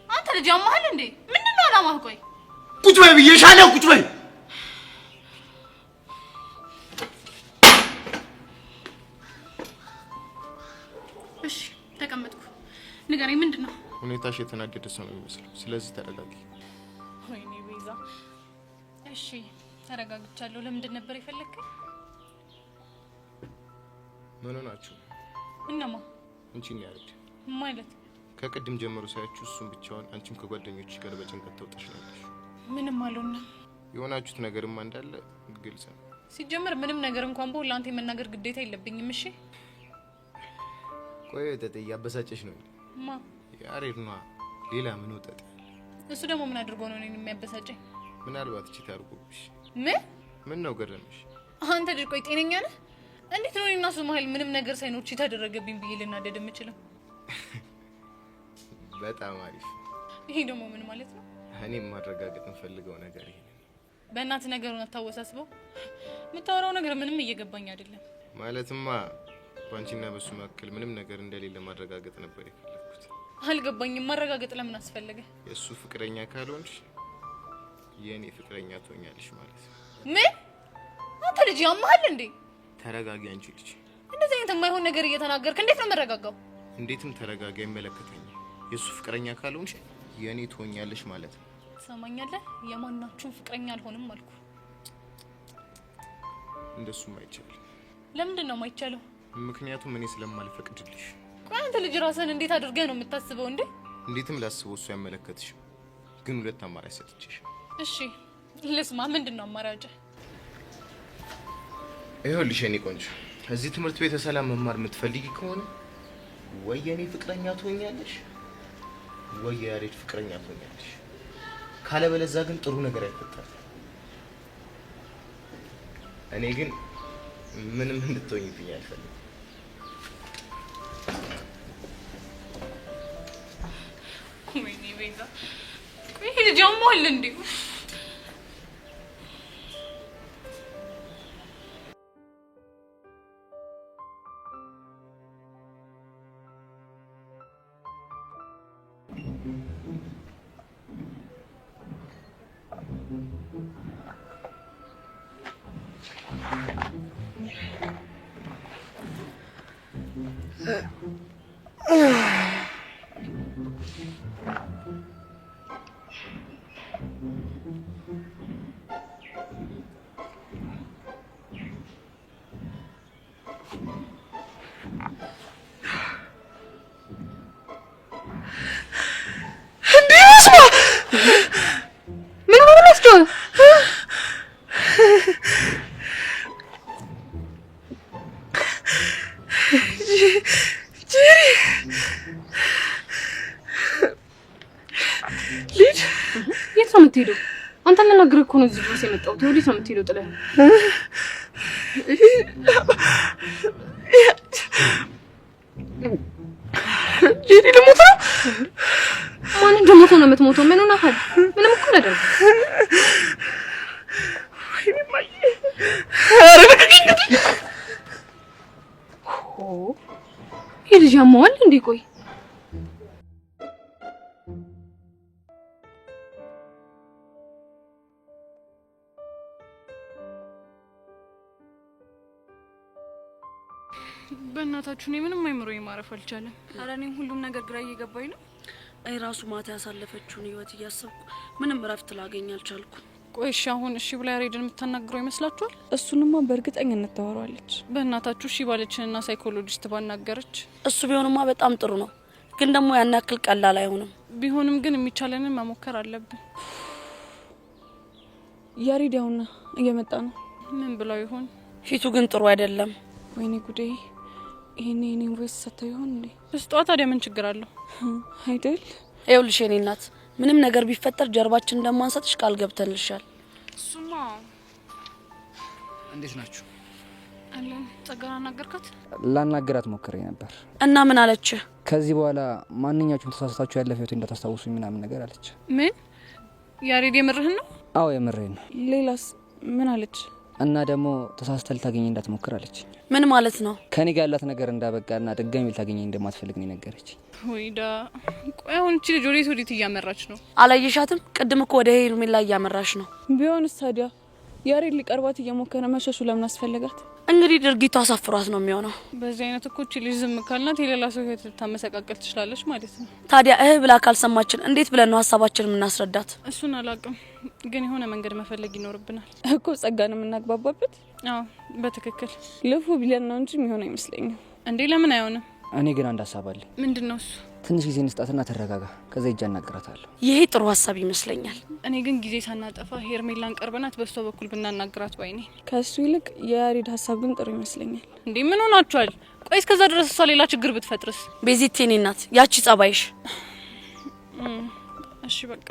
አንተ ልጅ አማህል እንዴ? ምንድነው አላማህ? ቆይ ቁጭ በይ ብዬሻለሁ። ቁጭ በይ። እሺ ተቀመጥኩ። ንገረኝ ምንድነው? ሁኔታሽ የተናደደ ሰው ነው የሚመስለው። ስለዚህ ተረጋጊ። ወይኔ ቤዛ። እሺ ተረጋግቻለሁ። ለምንድን ነበር የፈለከኝ? ምን ሆናችሁ? እነማ? አንቺን ያርድ ማለት ከቅድም ጀምሮ ሳያችሁ እሱም ብቻውን አንቺም ከጓደኞችሽ ጋር በጭንቀት ተውጠሽ ነው ያለሽ። ምንም አልሆነም። የሆናችሁት ነገርማ እንዳለ ግልጽ ነው። ሲጀመር ምንም ነገር እንኳን በሁሉ አንተ የመናገር ግዴታ የለብኝም። እሺ ቆይ ተጠ ያበሳጨሽ ነው ማ? ያሬድ ነው። ሌላ ምን ወጣ? እሱ ደግሞ ምን አድርጎ ነው እኔን የሚያበሳጨኝ? ምናልባት እቺ ታርጉብሽ። ምን ነው ገረመሽ? አንተ ልጅ ቆይ ጤነኛ ነህ? እንዴት ነው እኔና እሱ መሀል ምንም ነገር ሳይኖር እቺ ተደረገብኝ ብዬ ልናደድ የምችለው? በጣም አሪፍ። ይሄ ደግሞ ምን ማለት ነው? እኔም ማረጋገጥ እንፈልገው ነገር ይሄ በእናት ነገሩን አታወሳስበው። የምታወራው ነገር ምንም እየገባኝ አይደለም። ማለትማ ባንቺና በሱ መካከል ምንም ነገር እንደሌለ ማረጋገጥ ነበር የፈለኩት። አልገባኝም። ማረጋገጥ ለምን አስፈለገ? የሱ ፍቅረኛ ካልሆንሽ የኔ ፍቅረኛ ትሆኛለሽ ማለት ነው። ምን? አንተ ልጅ ያማሃል እንዴ? ተረጋጊ አንቺ ልጅ። እንደዚህ አይነት የማይሆን ነገር እየተናገርክ እንዴት ነው መረጋጋው? እንዴትም ተረጋጋ፣ ይመለከተኛል። የሱ ፍቅረኛ ካልሆንሽ የኔ ትሆኛለሽ ማለት ነው። ትሰማኛለህ? የማናችሁም ፍቅረኛ አልሆንም አልኩ። እንደሱም አይቻልም። ለምንድን ነው የማይቻለው? ምክንያቱም እኔ ስለማልፈቅድልሽ። ቆይ አንተ ልጅ ራስህን እንዴት አድርገህ ነው የምታስበው እንዴ? እንዴትም ላስበው እሱ ያመለከትሽ፣ ግን ሁለት አማራጭ ሰጥቼሽ። እሺ ልስማ። ምንድነው አማራጭ? ይኸውልሽ የኔ ቆንጆ፣ እዚህ ትምህርት ቤት ሰላም መማር የምትፈልጊ ከሆነ ወይ የኔ ፍቅረኛ ትሆኛለሽ ወይ የያሬድ ፍቅረኛ ትሆኛለሽ። ካለበለዚያ ግን ጥሩ ነገር አይፈጠርም። እኔ ግን ምንም እንድትሆኝብኝ አልፈልግም። ወይኔ ቤዛ፣ ቆይ ልጅ ያማል እንዴ? የት ነው የምትሄደው? አንተን ልነግርህ እኮ ነው እዚህ ድረስ የመጣሁት። ወዴት ነው የምትሄደው? ጥለህ ጄሪ ልሞት ነው? ማን እንደሞተ ነው የምትሞተው? ምን ሆነሃል? ምንም እኮ አላደረግም። ወይኔ ማዬ፣ ኧረ በቃኝ። ይሄ ልጅ ያማዋል እንዴ? ቆይ በእናታችሁ እኔ ምንም አይምሮኝ ማረፍ አልቻለም። ኧረ እኔም ሁሉም ነገር ግራ እየገባኝ ነው። አይ ራሱ ማታ ያሳለፈችውን ህይወት እያሰብኩ ምንም እረፍት ላገኝ አልቻልኩ። ቆይ እሺ አሁን እሺ ብላ ያሬድን የምታናግረው ይመስላችኋል? እሱንማ በእርግጠኝነት ታወራለች። በእናታችሁ እሺ ባለችንና ሳይኮሎጂስት ባናገረች። እሱ ቢሆንማ በጣም ጥሩ ነው፣ ግን ደግሞ ያን ያክል ቀላል አይሆንም። ቢሆንም ግን የሚቻለንን መሞከር አለብን። ያሬድ ያውና እየመጣ ነው። ምን ብለው ይሆን? ፊቱ ግን ጥሩ አይደለም። ወይኔ ጉዴ! ይሄኔ ቮይስ ሰጥተው ይሆን እንዴ? በስጧ ታዲያ ምን ችግር አለው አይደል? ይኸውልሽ የኔ እናት ምንም ነገር ቢፈጠር ጀርባችን እንደማንሰጥሽ ቃል ገብተንልሻል። እሱማ እንዴት ናችሁ? አለን። ጸጋን አናገርካት? ላናገራት ሞክሬ ነበር። እና ምን አለች? ከዚህ በኋላ ማንኛችሁም ተሳስታችሁ ያለፈ ህይወት እንዳታስታውሱኝ ምናምን ነገር አለች። ምን? ያሬድ የምርህን ነው? አዎ የምሬን ነው። ሌላስ ምን አለች? እና ደግሞ ተሳስተ ልታገኘኝ እንዳትሞክር አለች። ምን ማለት ነው? ከኔ ጋር ያላት ነገር እንዳበቃና ድጋሚ ልታገኘኝ እንደማትፈልግ ነው ነገረች። ወይዳ ቆይ አሁን እቺ ልጅ ወዴት እያመራች ነው? አላየሻትም? ቅድም እኮ ወደ ሄርሜላ እያመራች ነው። ቢሆንስ ታዲያ ያሬድ ሊቀርባት እየሞከረ መሸሹ ለምን አስፈለጋት? እንግዲህ ድርጊቱ አሳፍሯት ነው የሚሆነው። በዚህ አይነት እኮ እቺ ልጅ ዝም ካልናት የሌላ ሰው ህይወት ልታመሰቃቀል ትችላለች ማለት ነው። ታዲያ ብላ ካልሰማችን እንዴት ብለን ነው ሀሳባችንን የምናስረዳት? እሱን አላውቅም፣ ግን የሆነ መንገድ መፈለግ ይኖርብናል እኮ። ጸጋን የምናግባባበት? አዎ በትክክል ልፉ ቢለን ነው እንጂ የሚሆን አይመስለኝም። እንዴ ለምን አይሆንም? እኔ ግን አንድ ሀሳብ አለኝ። ምንድነው እሱ? ትንሽ ጊዜ እንስጣትና ተረጋጋ፣ ከዛ ይጃ እናገራታለሁ። ይሄ ጥሩ ሀሳብ ይመስለኛል። እኔ ግን ጊዜ ሳናጠፋ ሄርሜላን ቀርበናት በሷ በኩል ብናናግራት ባይ ነኝ። ከሱ ይልቅ የያሬድ ሀሳብ ግን ጥሩ ይመስለኛል። እንዴ ምን ሆናችኋል? ቆይ እስከዛ ድረስ እሷ ሌላ ችግር ብትፈጥርስ? ቤዚት የኔ እናት ያቺ ጸባይሽ። እሺ በቃ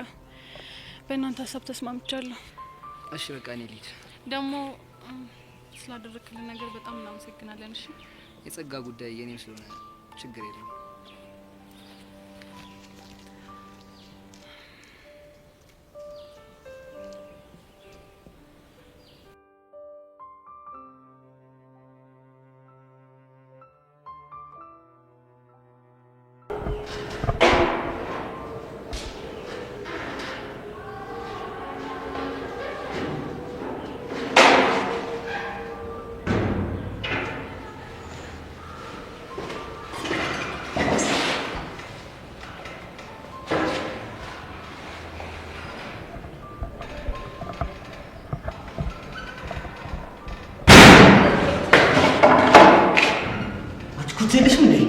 በእናንተ ሀሳብ ተስማምቻለሁ። እሺ በቃ እኔ ልሂድ። ደግሞ ስላደረክልን ነገር በጣም እናመሰግናለን። እሺ የጸጋ ጉዳይ የኔም ስለሆነ ችግር የለም። ትልሽ ምን ነኝ?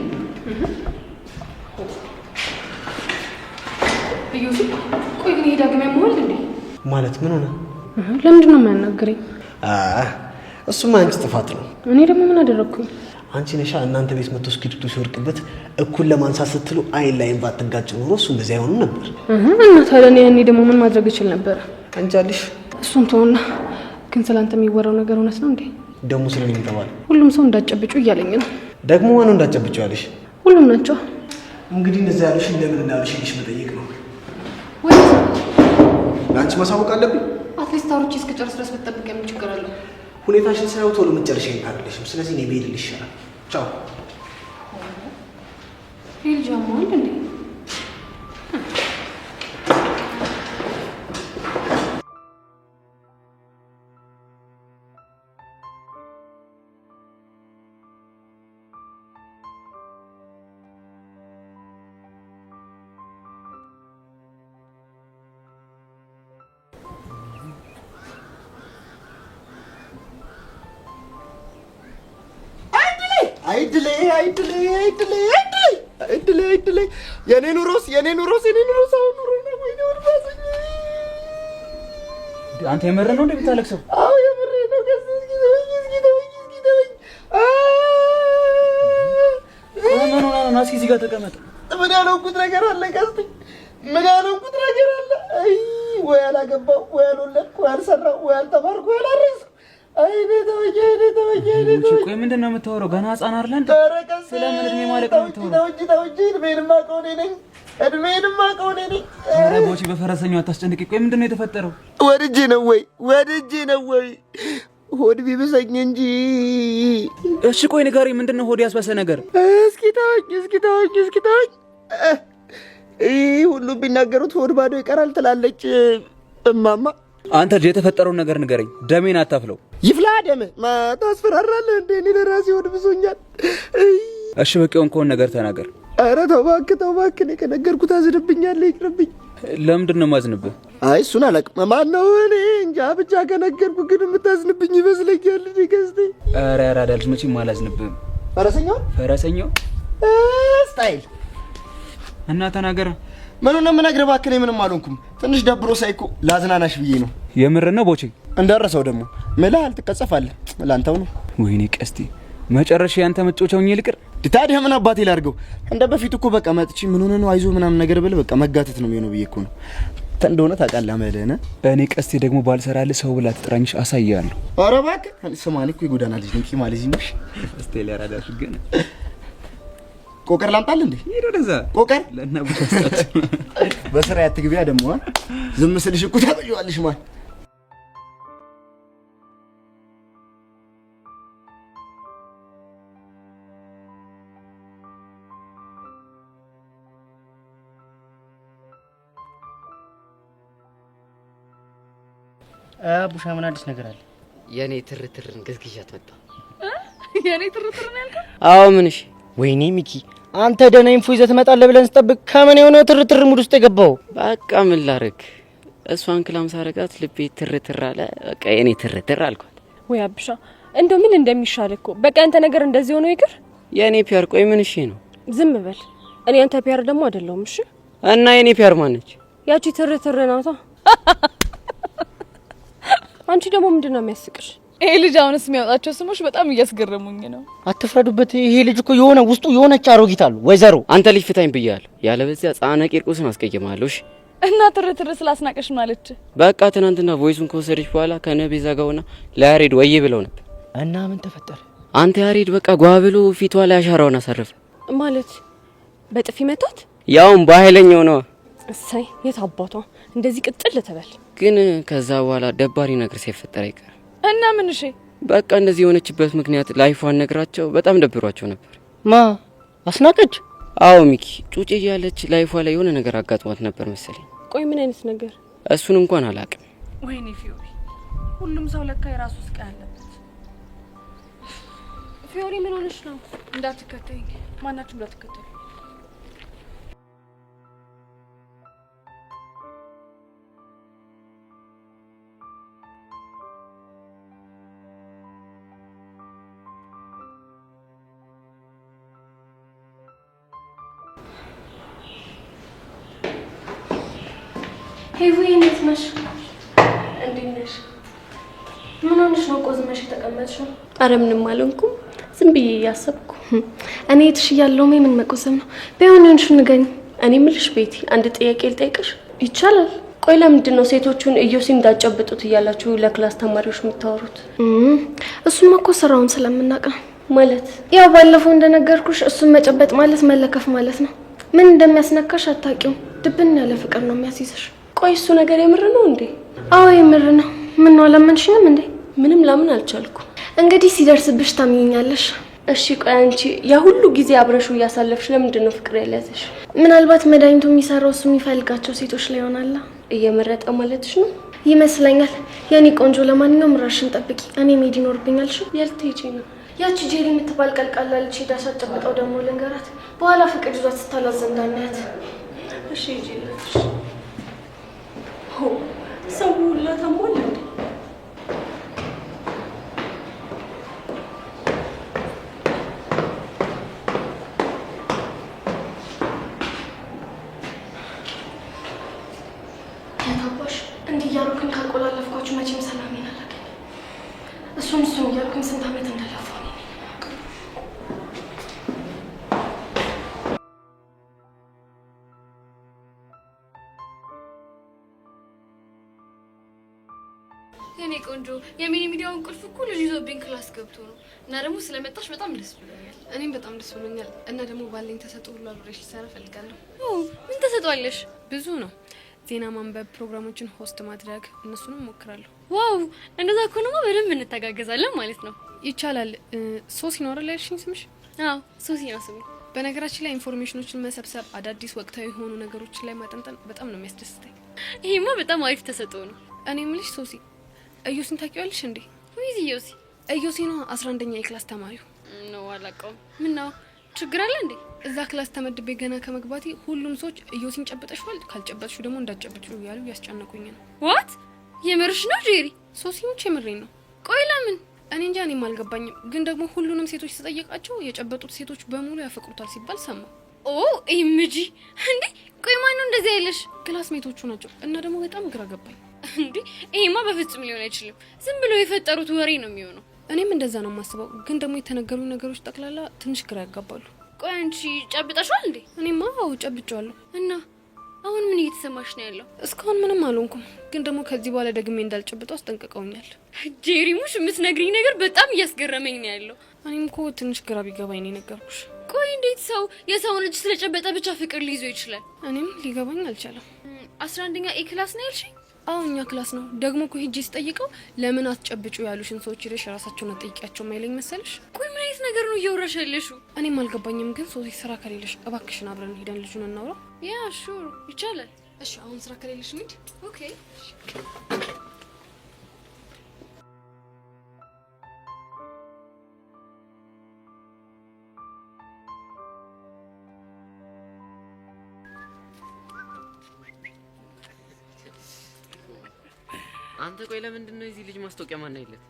እዩሲ ቆይ ግን ሄዳ ግን ያመዋል እንዴ? ማለት ምን ሆነ? ለምንድን ነው የማያናግረኝ? እሱማ አንቺ ጥፋት ነው። እኔ ደግሞ ምን አደረኩኝ? አንቺ ነሻ እናንተ ቤት መጥቶ እስኪድቱ ሲወርቅበት እኩል ለማንሳት ስትሉ አይን ላይን ባትጋጭ ኖሮ እሱ እንደዚህ አይሆንም ነበር። እና ታዲያ እኔ ደግሞ ምን ማድረግ እችል ነበር? አንቻልሽ። እሱን ተውና ግን ስላንተ የሚወራው ነገር እውነት ነው እንዴ? ደግሞ ስለኔ ተባለ። ሁሉም ሰው እንዳጨብጩ እያለኝ ነው። ደግሞ ማነው እንዳጨብጩ ያለሽ? ሁሉም ናቸው። እንግዲህ እንደዛ ያለሽ ለምን እንዳለሽ ልሽ መጠየቅ ነው። ወይ ለአንቺ ማሳወቅ አለብኝ። አትሊስት አውርቼ እስክጨርስ ድረስ ብትጠብቅ ምን ችግር አለው? ሁኔታሽን ሳይው ቶሎ መጨረሻ አይደለሽም። ስለዚህ እኔ ብሄድ ይሻላል። ቻው። ልጅ አሟል እንዴ? አይድሌ የኔ ኑሮስ አሁን ኑሮ ነው ወይ ነው ባሰኝ። አንተ የመረህ ነው እንዴ ብታለቅሰው? አዎ የመረህ ነው። ምን ሆነ ነው? እስኪ እዚህ ጋር ተቀመጥ። ምን ያለውኩት ነገር አለ? ቀስቲ ምን ያለውኩት ነገር አለ? አይ ወይ አላገባው ወይ አልወለድኩ ወይ አልሰራው ወይ አልተማርኩ ወይ አላረስኩ። አይኔ ተወኝ። ቆይ ምንድን ነው የምታወራው? ገና ህፃን አይደለን? ስለምን እድሜ ማለቅ ነው የምታወራው? ተወኝ። እድሜንማ ከሆነ ነኝ። ኧረ ቦቼ በፈረሰኛው አታስጨንቂ። ቆይ ምንድን ነው የተፈጠረው? ወድጄ ነው ወይ ሆድ ቢብሰኝ እንጂ። እሺ ቆይ ንገሪኝ፣ ምንድን ነው ሆድ ያስበሰ ነገር? እስኪ ተወኝ። ሁሉም ቢናገሩት ሆድ ባዶ ይቀራል ትላለች እማማ። አንተ ልጅ የተፈጠረውን ነገር ንገረኝ፣ ደሜን አታፍለው። ይፍላ ደም ታስፈራራለህ እንዴ? እኔ ለራሴ ሆድ ብሶኛል። እሺ በቂውን ከሆነ ነገር ተናገር። ኧረ ተው እባክህ እኔ ከነገርኩት አዝንብኛለህ ይቅርብኝ። ለምንድን ነው የማዝንብህ? አይ እሱን አላውቅም። ማነው እኔ እንጃ ብቻ ከነገርኩ ግን የምታዝንብኝ ይመስለኛል። እኔ ገዝቴ ኧረ ያራዳ ልጅ መቼም አላዝንብህም። ፈረሰኛው ስታይል እና ተናገር። ምኑን ነው የምነግርህ? እባክህ እኔ ምንም አልሆንኩም። ትንሽ ደብሮ ሳይኮ ላዝናናሽ ብዬ ነው። የምር ነው ቦቼ? እንዳረሰው ደግሞ ምልሃል ትቀጸፋለህ። ላንተው ነው። ወይኔ ቀስቴ መጨረሻ ያንተ መጫወቻውኝ ልቅር። ታዲያ ምን አባቴ ላድርገው? እንደ በፊት እኮ በቃ መጥቼ ምን ሆነ ነው አይዞ ምናምን ነገር ብል በቃ መጋተት ነው የሚሆነው ብዬ እኮ ነው። እንደሆነ ታውቃለህ መለነ። እኔ ቀስቴ ደግሞ ባልሰራልህ ሰው ብላ ትጥራኝሽ አሳያለሁ። ኧረ እባክህ ስማኝ እኮ የጎዳና ልጅ ነኝ። ማለት ነው ቀስቴ ሊያራዳሽ ግን ቆቀር ላምጣልህ እንዴ? ሄዶ ደዛ ቆቀር ለናቡታስታች በስራ ያትግቢያ ደግሞ ዝም ስልሽ እኮ ታበየዋለሽ ማን ቡሻ ምን አዲስ ነገር አለ? የኔ ትርትርን ገዝግዣት መጣ። የኔ ትርትር ነው ያልከው? አዎ ምን? እሺ ወይኔ ሚኪ አንተ ደህና ኢንፎ ይዘህ ትመጣለህ ብለን ስጠብቅ ከምን የሆነ ትርትር ሙድ ውስጥ የገባው? በቃ ምን ላድርግ፣ እሷን ክላም ሳረጋት ልቤ ትርትር አለ። በቃ የኔ ትርትር አልኳት። ወይ አብሻ እንደው ምን እንደሚሻል እኮ በቃ አንተ ነገር እንደዚህ ሆኖ ይቅር። የኔ ፒያር ቆይ ምን እሺ ነው? ዝም በል። እኔ አንተ ፒያር ደግሞ አይደለሁም። እሺ እና የኔ ፒያር ማነች? ያቺ ትርትር ናታ። አንቺ ደግሞ ምንድነው የሚያስቅሽ? ይሄ ልጅ አሁንስ የሚያወጣቸው ስሞች በጣም እያስገረሙኝ ነው። አትፍረዱበት። ይሄ ልጅ እኮ የሆነ ውስጡ የሆነች አሮጊት አሉ። ወይዘሮ አንተ ልጅ ፍታኝ ብያለሁ። ያለበዚያ ጻና ቂርቆስን አስቀየማለሁ። እሺ እና ትርትር ስላስናቀሽ ማለች። በቃ ትናንትና ቮይሱን ከወሰደች በኋላ ከነቤዛ ጋውና ለያሬድ ወዬ ብለው ነበር። እና ምን ተፈጠረ? አንተ ያሬድ በቃ ጓ ብሎ ፊቷ ላይ አሻራውን አሳረፈ። ማለት በጥፊ መታት? ያውም በኃይለኛው ነው። እሰይ የት አባቷ እንደዚህ ቅጥል ተበል። ግን ከዛ በኋላ ደባሪ ነገር ሳይፈጠር አይቀር እና ምን? እሺ በቃ እንደዚህ የሆነችበት ምክንያት ላይፏን ነግራቸው በጣም ደብሯቸው ነበር። ማ አስናቀች? አዎ ሚኪ ጩጬ እያለች ላይፏ ላይ የሆነ ነገር አጋጥሟት ነበር መሰለኝ። ቆይ ምን አይነት ነገር? እሱን እንኳን አላውቅም። ወይኔ ፊዮሪ፣ ሁሉም ሰው ለካ የራሱ ስቃይ አለበት። ፊዮሪ ምን ሆነሽ ነው? እንዳትከተኝ፣ ማናችሁም እንዳትከተሉ። ሄዊ እንዴት ነሽ? እንዴት ነሽ? ምን ሆነሽ ነው ቆዝመሽ የተቀመጥሽው? አረ ምንም አልሆንኩም፣ ዝም ብዬ እያሰብኩ። እኔ የትሽ እያለሁ ምን መቆዘም ነው? ቢሆን ይሁንሽ ንገኝ። እኔ ምልሽ ቤቲ አንድ ጥያቄ ልጠይቅሽ ይቻላል? ቆይ ለምንድን ነው ሴቶቹን እዮሲ እንዳጨብጡት እያላችሁ ለክላስ ተማሪዎች የምታወሩት? እሱማ እኮ ስራውን ስለምናውቅ ነው። ማለት ያው ባለፈው እንደነገርኩሽ እሱን መጨበጥ ማለት መለከፍ ማለት ነው። ምን እንደሚያስነካሽ አታውቂውም። ድብን ያለ ፍቅር ነው የሚያስይዝሽ። ቆይ እሱ ነገር የምር ነው እንዴ? አዎ የምር ነው። ምን ነው አላመንሽኝም እንዴ? ምንም ላምን አልቻልኩም። እንግዲህ ሲደርስብሽ ታምኚኛለሽ። እሺ ቆይ አንቺ ያ ሁሉ ጊዜ አብረሽው እያሳለፍሽ ለምንድን ነው ፍቅር ያለያዘሽ? ምናልባት መድኃኒቱ የሚሰራው እሱ የሚፈልጋቸው ሴቶች ላይ ይሆናል። እየመረጠ ማለትሽ ነው ይመስለኛል። የኔ ቆንጆ ለማንኛውም ራስሽን ጠብቂ። እኔ መሄድ ይኖርብኛል። እሺ የት ልትሄጂ ነው? ያቺ ጄሪ የምትባል ቀልቃላ ልጅ ሄዳ ሳጨብጠው ደግሞ ልንገራት። በኋላ ፍቅር ይዟት ስታላዘን እንዳናያት። እሺ ጄሪሽ ሰው ሁላ ታሟል እንዴ? ያታባሽ እንዲህ እያልኩኝ ካቆላለፍኳችሁ መቼም ሰላም ይናላል። እሱን እያልኩኝ ስንት ዓመት እንደለፋው የኔ ቆንጆ የሚኒ ሚዲያውን ቁልፍ እኮ ልጅ ይዞብኝ ክላስ ገብቶ ነው። እና ደግሞ ስለመጣሽ በጣም ደስ ብሎኛል። እኔም በጣም ደስ ብሎኛል። እና ደግሞ ባለኝ ተሰጥኦ ሁሉ አብሬሽ ልሰራ እፈልጋለሁ። ምን ተሰጥቷለሽ? ብዙ ነው። ዜና ማንበብ፣ ፕሮግራሞችን ሆስት ማድረግ፣ እነሱንም እሞክራለሁ። ዋው! እንደዛ ከሆነማ በደንብ እንተጋገዛለን ማለት ነው። ይቻላል። ሶሲ ነው አይደል ያልሽኝ ስምሽ? አዎ ሶሲ ነው ስሜ። በነገራችን ላይ ኢንፎርሜሽኖችን መሰብሰብ፣ አዳዲስ ወቅታዊ የሆኑ ነገሮችን ላይ ማጠንጠን በጣም ነው የሚያስደስተኝ። ይሄማ በጣም አሪፍ ተሰጥኦ ነው። እኔ የምልሽ ሶሲ እዮሲን ታውቂዋለሽ እንዴ? ወይስ እዮሲ? እዮሲ ነው 11ኛ የክላስ ተማሪው ነው። አላውቀውም። ምን ነው ችግር አለ እንዴ? እዛ ክላስ ተመድቤ ገና ከመግባቴ ሁሉም ሰዎች እዮሲን ጨብጠሽዋል፣ ካልጨበጥሽው ደግሞ እንዳትጨብጪው እያሉ ያስጨነቁኝ ነው። ዋት የምርሽ ነው ጄሪ? ሶሲሞች የምሬን ነው። ቆይ ለምን? እኔ እንጃ፣ እኔም አልገባኝም። ግን ደግሞ ሁሉንም ሴቶች ስጠይቃቸው የጨበጡት ሴቶች በሙሉ ያፈቅሩታል ሲባል ሰማሁ። ኦ ኢምጂ እንዴ! ቆይ ማን ነው እንደዚህ ያለሽ? ክላስሜቶቹ ናቸው እና ደግሞ በጣም ግራ ገባኝ። እንዴ ይሄማ በፍጹም ሊሆን አይችልም። ዝም ብለው የፈጠሩት ወሬ ነው የሚሆነው። እኔም እንደዛ ነው የማስበው። ግን ደግሞ የተነገሩኝ ነገሮች ጠቅላላ ትንሽ ግራ ያጋባሉ። ቆይ አንቺ ጨብጠሻል እንዴ? እኔማ አዎ ጨብጫለሁ። እና አሁን ምን እየተሰማሽ ነው ያለው? እስካሁን ምንም አልሆንኩም። ግን ደግሞ ከዚህ በኋላ ደግሜ እንዳልጨብጠው አስጠንቅቀውኛል። ጄሪሙሽ የምትነግሪኝ ነገር በጣም እያስገረመኝ ነው ያለው። እኔም እኮ ትንሽ ግራ ቢገባኝ ነው የነገርኩሽ። ቆይ እንዴት ሰው የሰውን እጅ ስለጨበጠ ብቻ ፍቅር ሊይዞ ይችላል? እኔም ሊገባኝ አልቻለም። 11ኛ ኤ ክላስ ነው ያልሽኝ? አዎ እኛ ክላስ ነው። ደግሞ እኮ ሂጄ ስጠይቀው ለምን አትጨብጩ ያሉሽን ሰዎች ሄደሽ ራሳቸውን አጠይቂያቸው ማይለኝ መሰለሽ? ቆይ ምን አይነት ነገር ነው እያወራሽ ያለሽው? እኔም አልገባኝም። ግን ሶሲ ስራ ከሌለሽ እባክሽን አብረን ሄደን ልጁን እናውራ። ያ ሹር ይቻላል። እሺ አሁን ስራ ከሌለሽ እንሂድ። ኦኬ አንተ ቆይ ለምንድን ነው እዚህ ልጅ ማስታወቂያ ማን አይለት?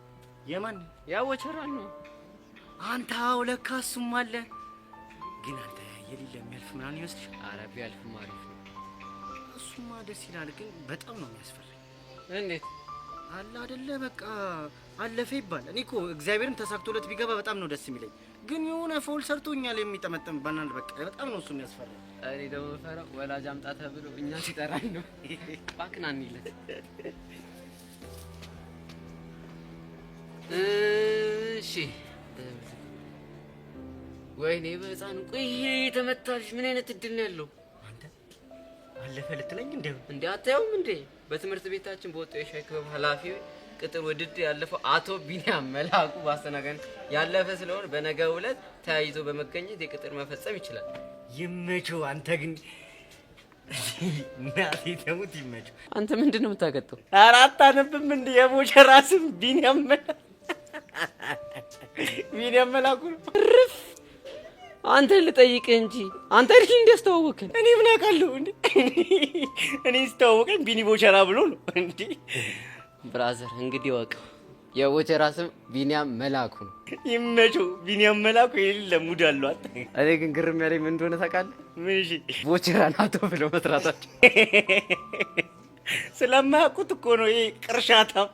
የማን ያወቸራል ነው አንተ? አዎ ለካ እሱም አለ። ግን አንተ የሌለ የሚያልፍ ምናምን ይመስልሽ? ኧረ ቢያልፍም አሪፍ ነው። እሱማ ደስ ይላል፣ ግን በጣም ነው የሚያስፈራኝ። እንዴት አለ አይደለ በቃ አለፈ ይባል። እኔ እኮ እግዚአብሔርን ተሳክቶለት ቢገባ በጣም ነው ደስ የሚለኝ። ግን የሆነ ፎል ሰርቶኛል የሚጠመጠም ባናል። በቃ በጣም ነው እሱ የሚያስፈራኝ። እኔ ደግሞ ፈራው ወላጅ አምጣ ተብሎ እኛ ሲጠራን ነው። እባክህን አንይለት። እሺ ወይኔ በህፃኑ ቆይ ይሄ የተመታልሽ ምን አይነት እድል ነው ያለው? አንተ አለፈ ልትለኝ እንዴ አታየውም እንዴ? በትምህርት ቤታችን በወጣው የሻይ ክበብ ኃላፊ ቅጥር ውድድር ያለፈው አቶ ቢኒያም መላኩ ባስተናገን ያለፈ ስለሆነ በነገው ዕለት ተያይዞ በመገኘት የቅጥር መፈጸም ይችላል። ይመቸው። አንተ ግን ናቲ ተሙት ይመቸው። አንተ ምንድነው የምታገጠው? አራት አነብም እንደ የቦቸራ ስም ቢኒያም መላኩ ርፍ አንተ ልጠይቅህ እንጂ አንተ ልጅ እንዲያስተዋወቅን እኔ ምን አውቃለሁ እንዴ? እኔ ስተዋወቀኝ ቢኒ ቦቸራ ብሎ ነው እንዴ? ብራዘር እንግዲህ ወቅ የቦቸራ ስም ቢኒያም መላኩ ነው። ይመቸው። ቢኒያም መላኩ የሌለ ሙድ አለው። እኔ ግን ግርም ያለኝ ምን እንደሆነ ታውቃለህ? ምን? እሺ ቦቸራን አቶ ብለው መስራታቸው ስለማያውቁት እኮ ነው። ይሄ ቅርሻታም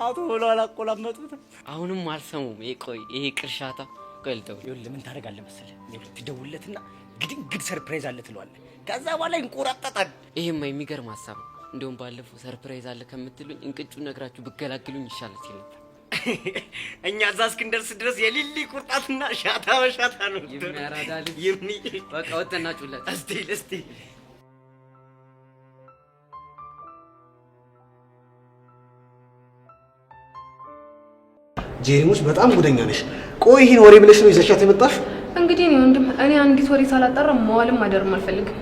አቶ ብለው አላቆላመጡት። አሁንም አልሰሙም። ይሄ ቅርሻታ ቀልተው ይኸውልህ ምን ታደርጋለህ መሰለህ? ይኸውልህ ትደውልለትና ግድንግድ ሰርፕራይዝ አለ ትለዋለህ። ከዛ በኋላ ይንቆራጠጣል። ይሄማ የሚገርም ሀሳብ ነው። እንደውም ባለፈው ሰርፕራይዝ አለ ከምትሉኝ እንቅጩ ነግራችሁ ብገላግሉኝ ይሻላል ሲል ነበር። እኛ እዛ እስክንደርስ ድረስ የሊሊ ቁርጣትና ሻታ በሻታ ነው። የሚያራዳል በቃ ወተና ጩለት እስቲ ጄሪሙሽ በጣም ጉደኛ ነሽ። ቆይ ይሄን ወሬ ብለሽ ነው ይዘሻት የመጣሽ? እንግዲህ እኔ ወንድም እኔ አንዲት ወሬ ሳላጣራ መዋልም ማደርም አልፈልግም።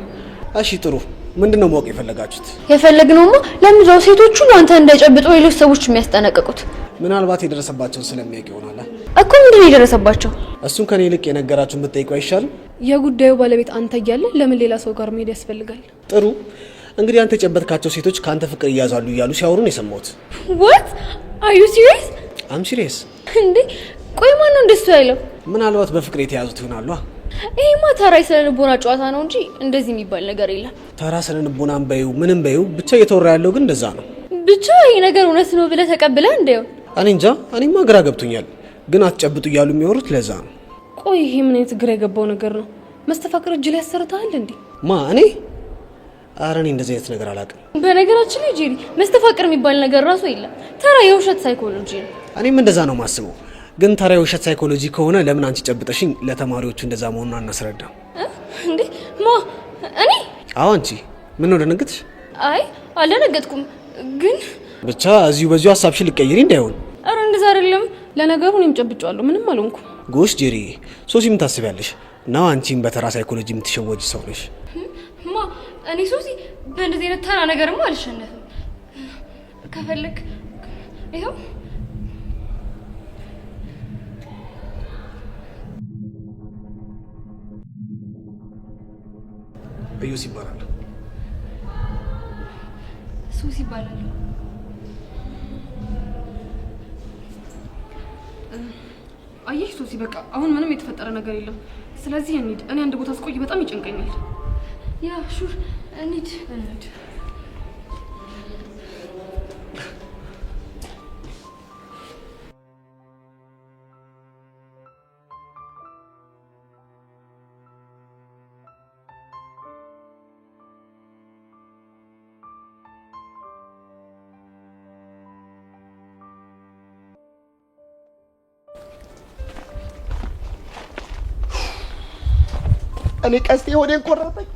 እሺ ጥሩ። ምንድነው ማወቅ የፈለጋችሁት? የፈለግነውማ ለምንድነው ሴቶቹ አንተ እንዳይጨብጡ ሌሎች ሰዎች የሚያስጠነቅቁት? ምናልባት የደረሰባቸውን ስለሚያውቅ ይሆናል እኮ። ምንድነው የደረሰባቸው? እሱን ከኔ ይልቅ የነገራችሁን ብትጠይቁ አይሻልም? የጉዳዩ ባለቤት አንተ እያለ ለምን ሌላ ሰው ጋር መሄድ ያስፈልጋል? ጥሩ እንግዲህ አንተ የጨበጥካቸው ሴቶች ከአንተ ፍቅር እያዛሉ እያሉ ሲያወሩ ነው የሰማሁት። What? Are you serious? I'm serious። እንዴ ቆይ ማን ነው እንደሱ ያለው? ምናልባት በፍቅር የተያዙት ይሆናሉ። ይሄማ ተራ የስነልቦና ጨዋታ ነው እንጂ እንደዚህ የሚባል ነገር የለም። ተራ ስነልቦናም በይው ምንም በይው ብቻ እየተወራ ያለው ግን እንደዛ ነው። ብቻ ይሄ ነገር እውነት ነው ብለህ ተቀብለህ እንደው? እኔ እንጃ። እኔማ ግራ ገብቶኛል። ግን አትጨብጡ እያሉ የሚወሩት ለዛ ነው። ቆይ ይሄ ምን አይነት ግራ የገባው ነገር ነው? መስተፋቅር እጅ ላይ ያሰርታል እንዴ? እኔ ኧረ እኔ እንደዚህ አይነት ነገር አላውቅም። በነገራችን ላይ ጄሪ መስተፋቅር የሚባል ነገር ራሱ የለም። ተራ የውሸት ሳይኮሎጂ ነው። እኔም እንደዛ ነው ማስበው። ግን ተራ የውሸት ሳይኮሎጂ ከሆነ ለምን አንቺ ጨብጠሽኝ ለተማሪዎቹ እንደዛ መሆኑን አናስረዳም እንዴ? እኔ? አዎ አንቺ። ምን ነው ደነገጥሽ? አይ አልደነገጥኩም፣ ግን ብቻ በዚሁ ሀሳብሽን ልቀይሪ እንዳይሆን። ኧረ እንደዛ አይደለም። ለነገሩ እኔም ጨብጫለሁ፣ ምንም አልሆንኩም። ጎሽ ጄሪ፣ ሶሲ ምን ታስቢያለሽ? ነው አንቺም በተራ ሳይኮሎጂ የምትሸወጂ ሰው ነሽ። እኔ ሶሲ በእንደዚህ አይነት ተራ ነገርማ አልሸነፍም። ከፈለክ ይኸው እዩስ ይባላል። ሱስ ይባላል። አየሽ ሱሲ፣ በቃ አሁን ምንም የተፈጠረ ነገር የለም። ስለዚህ እንሂድ። እኔ አንድ ቦታ ስቆይ በጣም ይጨንቀኛል። ያ ሹር እንሂድ። እኔ ቀስቴ ሆዴን ቆረጠኝ።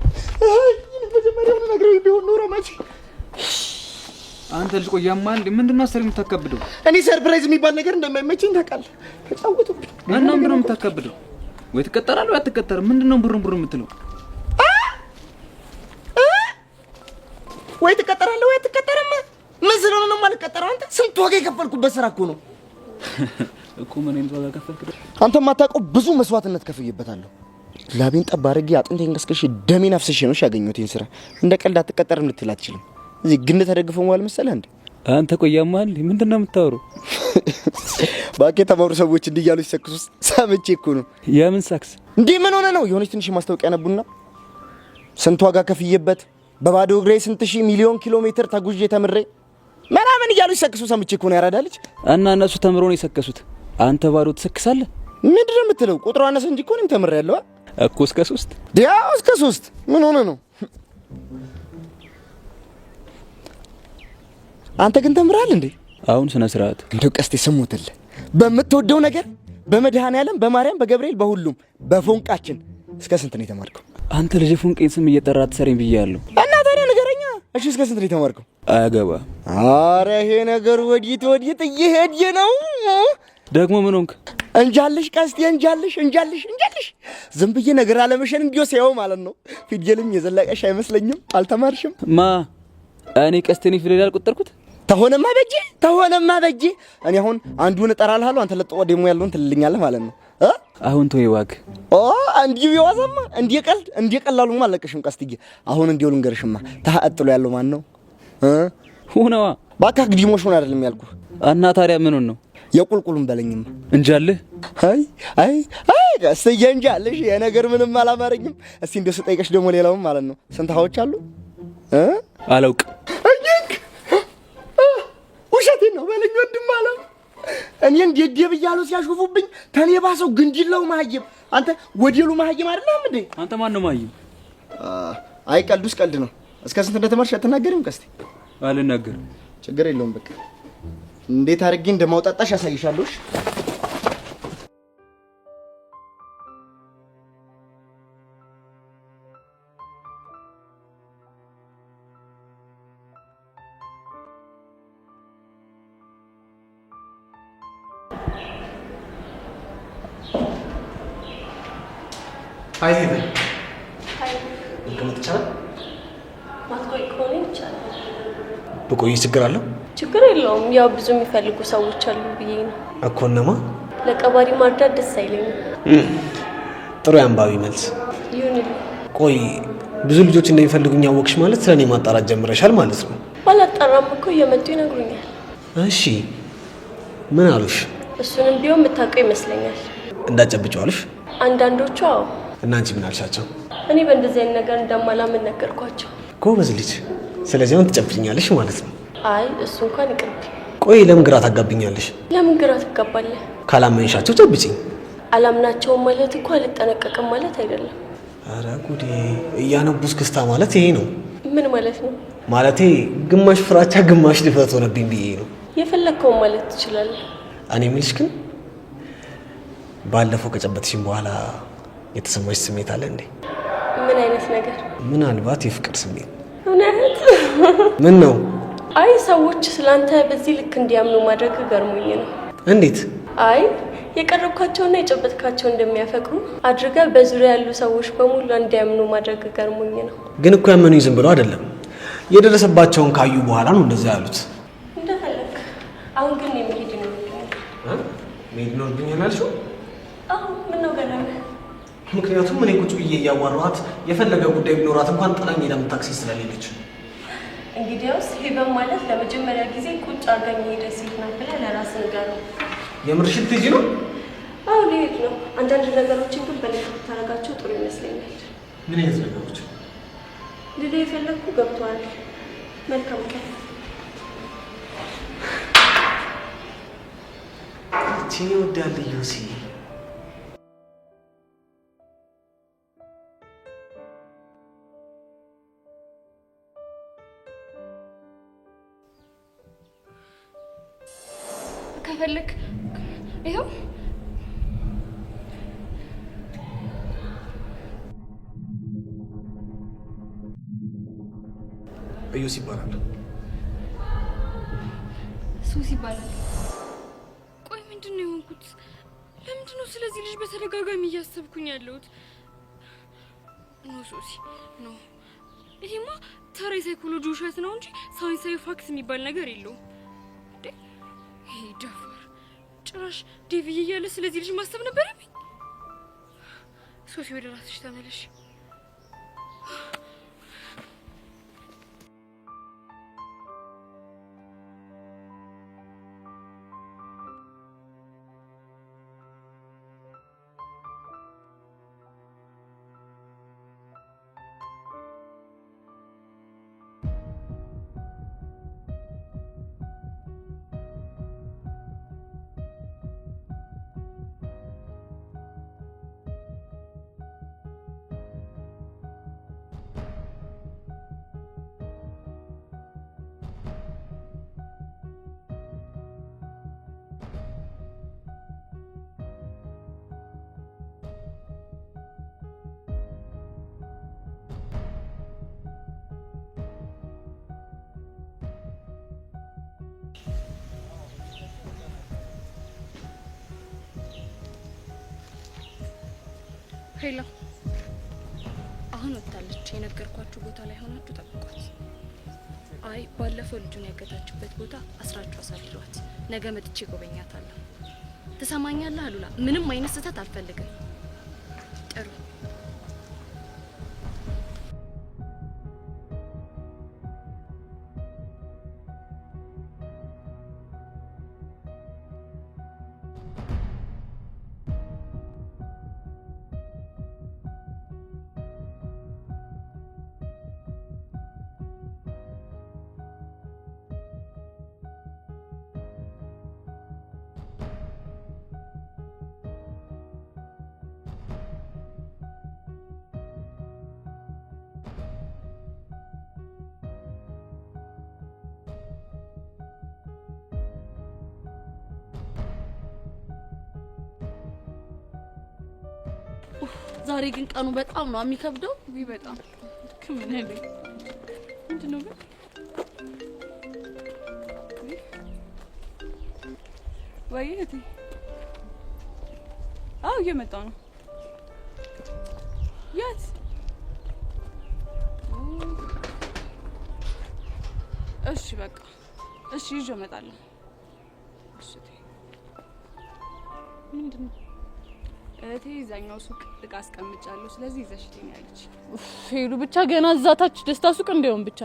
አይ መጀመሪያውን ነግረኝ ቢሆን ኖሮ መቼ። አንተ ልጅ ቆይ ያማል እንዴ? ምንድነው አሰሪ የምታከብደው? እኔ ሰርፕራይዝ የሚባል ነገር እንደማይመቸኝ ታውቃለህ። ተጫወቱብኝ። እና ምንድነው የምታከብደው? ወይ ትቀጠራለህ ወይ አትቀጠርም? ምንድነው ብሩን የምትለው? ወይ ትቀጠራለህ ወይ አትቀጠርም? ምን ስለሆነ ነው የማልቀጠረው? አንተ ስንት ዋጋ የከፈልኩበት ስራ እኮ ነው። እኮ ምን አይነት ዋጋ ከፈልክ? አንተ የማታውቀው ብዙ መስዋዕትነት ከፍዬበታለሁ። ላቤን ጠብ አድርጌ አጥንቴን ቀስቅሼ ደሜን አፍስሼ ነው ያገኘሁትን ስራ። እንደ ቀልድ አትቀጠርም ልትል አትችልም። እዚህ ግን ተደግፈው መዋል መሰለህ እንዴ? አንተ ቆያማል ምንድነው የምታወራው? ባቄ ተማሩ ሰዎች እንዲህ እያሉ ሲሰክሱ ሰምቼ እኮ ነው። የምን ሳክስ እንዴ? ምን ሆነ ነው? የሆነች ትንሽ ማስታወቂያ ነቡና ስንት ዋጋ ከፍዬበት በባዶ እግሬ ስንት ሺህ ሚሊዮን ኪሎ ሜትር ተጉዤ ተምሬ ምናምን እያሉ ሲሰክሱ ሰምቼ እኮ ነው። ያራዳልች እና እነሱ ተምሮ ነው የሰከሱት። አንተ ባዶ ትሰክሳለህ? ምንድን ነው የምትለው? ቁጥሩ አነሰ እንጂ እኮ እኔም ተምሬያለሁ እኮ እስከ 3 ያው እስከ 3 ምን ሆነ ነው? አንተ ግን ተምራል እንዴ? አሁን ስነ ስርዓት እንደው ቀስቴ ስሙትል በምትወደው ነገር በመድኃኔዓለም በማርያም በገብርኤል በሁሉም በፎንቃችን እስከ ስንት ነው የተማርከው? አንተ ልጅ ፎንቄን ስም እየጠራ ትሰሪኝ ብያለሁ። እና ታዲያ ንገረኛ። እሺ እስከ ስንት ነው የተማርከው? አያገባ። ኧረ ይሄ ነገር ወዲት እየሄደ ነው። ደግሞ ምን ሆንክ? እንጃልሽ ቀስቴ እንጃልሽ ዝም ብዬ ነገር አለመሸን እንዲዮ ሲያው ማለት ነው። ፊደልም የዘለቀሽ አይመስለኝም። አልተማርሽም? ማ እኔ ቀስቴን ፊደል አልቆጠርኩት? ተሆነማ በጄ እኔ አሁን አንዱን እጠራልሃለሁ፣ አንተ ለጥቆ ደግሞ ያለውን ትልልኛለህ ማለት ነው። አሁን ተወይ ዋግ። እንዲሁ ይዋዛማ እንዲቀላሉማ አለቀሽም ቀስትዬ። አሁን እንዲሁ ልንገርሽማ ታጥሎ ያለው ማን ነው? ሁነዋ ባካ ግዲሞሽን አይደለም ያልኩ። እና ታዲያ ምኑን ነው? የቁልቁሉን በለኝማ። እንጃልህ? አይ ቀስትዬ እንጃልሽ። የነገር ምንም አላማረኝም። እስቲ እንደው ስጠይቀሽ ደግሞ ሌላውም ማለት ነው ስንት ሀዎች አሉ? አላውቅ። ውሸቴን ነው በለኝ ወንድም አለም። እኔ እንዴት ደብያሉ ሲያሹፉብኝ ተኔ ባሰው ግንጅላው ማህየም። አንተ ወዲሉ ማህየም አይደለም እንዴ? አንተ ማን ነው ማህየም? አይ ቀልዱስ ቀልድ ነው። እስከ ስንት እንደተማርሽ አትናገሪም ቀስቴ? አልናገርም። ችግር የለውም በቃ እንዴት አድርጌ እንደማውጣጣሽ ያሳይሻለሁ። አይ ሄደ ማትቆይ ከሆነ ይቻላል። ብቆይ ችግር አለው? ችግር የለውም። ያው ብዙ የሚፈልጉ ሰዎች አሉ ብዬ ነው እኮ። እነማ? ለቀባሪ ማርዳት ደስ አይለኝም። ጥሩ የአንባቢ መልስ ይሁንልኝ። ቆይ ብዙ ልጆች እንደሚፈልጉኝ ያወቅሽ ማለት ስለኔ ማጣራት ጀምረሻል ማለት ነው? ባላጣራም እኮ እየመጡ ይነግሩኛል። እሺ ምን አሉሽ? እሱንም ቢሆን የምታውቀው ይመስለኛል። እንዳጨብጨው አሉሽ? አንዳንዶቹ አዎ። እና አንቺ ምን አልሻቸው? እኔ በእንደዚህ አይነት ነገር እንደማላምን ነገርኳቸው። ጎበዝ ልጅ። ስለዚህ አሁን ትጨብጭኛለሽ ማለት ነው? አይ እሱ እንኳን ይቅርብ። ቆይ ለምን ግራ ታጋብኛለሽ? ለምን ግራ ትጋባለህ? ካላመንሻቸው ጨብጭኝ። አላምናቸውም ማለት እኮ አልጠነቀቅም ማለት አይደለም። አረ ጉዴ! እያነቡስ ክስታ ማለት ይሄ ነው? ምን ማለት ነው? ማለቴ ግማሽ ፍራቻ ግማሽ ድፍረት ሆነብኝ ብዬ ነው። የፈለግከውን ማለት ትችላለህ። እኔ የምልሽ ግን ባለፈው ከጨበጥሽኝ በኋላ የተሰማሽ ስሜት አለ እንዴ? ምን አይነት ነገር? ምናልባት የፍቅር ስሜት። እውነት? ምን ነው? አይ ሰዎች ስላንተ በዚህ ልክ እንዲያምኑ ማድረግ ገርሞኝ ነው። እንዴት? አይ የቀረብካቸውና የጨበጥካቸው እንደሚያፈቅሩ አድርገህ በዙሪያ ያሉ ሰዎች በሙሉ እንዲያምኑ ማድረግ ገርሞኝ ነው። ግን እኮ ያመኑኝ ዝም ብለው አይደለም፣ የደረሰባቸውን ካዩ በኋላ ነው እንደዛ ያሉት። እንደፈለክ። አሁን ግን የመሄድ ነው። መሄድ ነው ብኛል አልሽው? አዎ ምን ነው ገረመህ? ምክንያቱም እኔ ቁጭ ብዬ እያዋራኋት የፈለገ ጉዳይ ቢኖራት እንኳን ጥላኝ ሄዳ ታክሲ ስለሌለች። እንግዲያውስ ሄቨን ማለት ለመጀመሪያ ጊዜ ቁጭ አድርጋኝ ሄደ ሴት ናት ብለህ ለራስህ ንገረው። የምርሽን ትሄጂ ነው? አዎ ልሄድ ነው። አንዳንድ ነገሮችን ግን በልክ ብታደርጋቸው ጥሩ ይመስለኛል። ምን አይነት ነገሮች? ልልህ የፈለግኩ ገብቶሃል? መልካም ቀን። እቺ ወዳለ ዩሲ ከፈለክ ይኸው ዩሲ ይባላል። ሱስ ይባላል። ቆይ ምንድን ነው የሆንኩት? ለምንድን ነው ስለዚህ ልጅ በተደጋጋሚ እያሰብኩኝ ያለሁት? ኖ ሱሲ ኖ፣ ይሄማ ተራ የሳይኮሎጂ ውሸት ነው እንጂ ሳይንሳዊ ፋክት የሚባል ነገር የለውም። ይሄ ደፋር ጭራሽ ዴቪዬ እያለ ስለዚህ ልጅ ማሰብ ነበረብኝ። ሶሲ ወደ ራስሽ ተመለሽ። ሄሎ፣ አሁን ወጣለች። የነገርኳችሁ ቦታ ላይ ሆናችሁ ጠብቋት። አይ ባለፈው ልጁን ያገታችበት ቦታ አስራችሁ አሳድሯት። ነገ መጥቼ ጎበኛታለሁ። ትሰማኛለህ አሉላ? ምንም አይነት ስህተት አልፈልግም። ጥሩ ዛሬ ግን ቀኑ በጣም ነው የሚከብደው። በጣም ከምን አይደል? ምንድነው ግን? ወይ እህቴ፣ አዎ እየመጣሁ ነው። የት? እሺ በቃ እሺ፣ ይዤ እመጣለሁ። እሺ ምንድነው? እህቴ እዛኛው ሱቅ እቃ አስቀምጫለሁ፣ ስለዚህ ይዘሽ ትኛለች። ሄሉ ብቻ ገና እዛታች ደስታ ሱቅ እንደውም ብቻ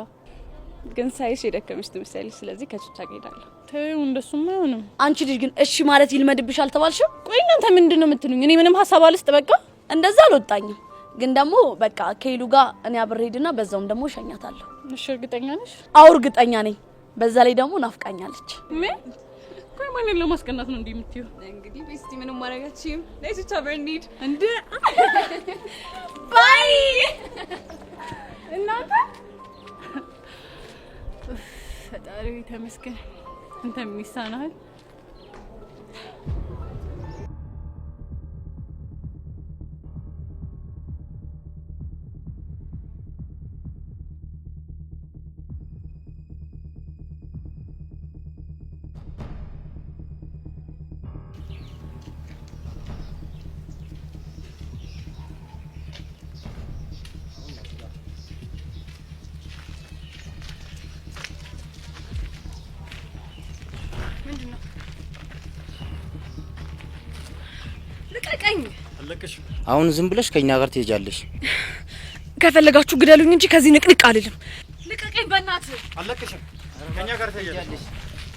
ግን ሳይሽ የደከመሽ ትመስያለሽ፣ ስለዚህ ከችቻ እሄዳለሁ። ተይው፣ እንደሱማ አይሆንም። አንቺ ልጅ ግን እሺ ማለት ይልመድብሽ አልተባልሽም? ቆይ እናንተ ምንድነው የምትሉኝ? እኔ ምንም ሀሳብ አልስጥ። በቃ እንደዛ አልወጣኝም፣ ግን ደግሞ በቃ ከሄሉ ጋር እኔ አብሬ ሄድና በዛውም ደግሞ እሸኛታለሁ። እሺ እርግጠኛ ነሽ? አዎ እርግጠኛ ነኝ። በዛ ላይ ደግሞ ናፍቃኛለች። ምን? ቆይ ማንን ለማስቀናት ነው እንዴ የምትይው? እንግዲህ ቤስቲ ምንም ማረጋችም። ለይስ ብቻ በርኒድ እንደ ባይ እናንተ ፈጣሪ ተመስገን። አንተ ምን ይሳናል? ምንድነው? አለቅሽም። አሁን ዝም ብለሽ ከኛ ጋር ትሄጃለሽ። ከፈለጋችሁ ግደሉኝ እንጂ ከዚህ ንቅንቅ አልልም። ልቀቀኝ በእናትህ። አለቅሽም። ከኛ ጋር ትሄጃለሽ።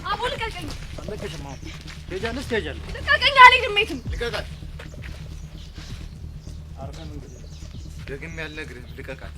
አቦ ልቀቀኝ። አለቅሽም። አሁን ትሄጃለሽ፣ ትሄጃለሽ። ልቀቀኝ፣ አልሄድም የትም። ልቀቃት። ደግሜ ያልነግርህም ልቀቃት።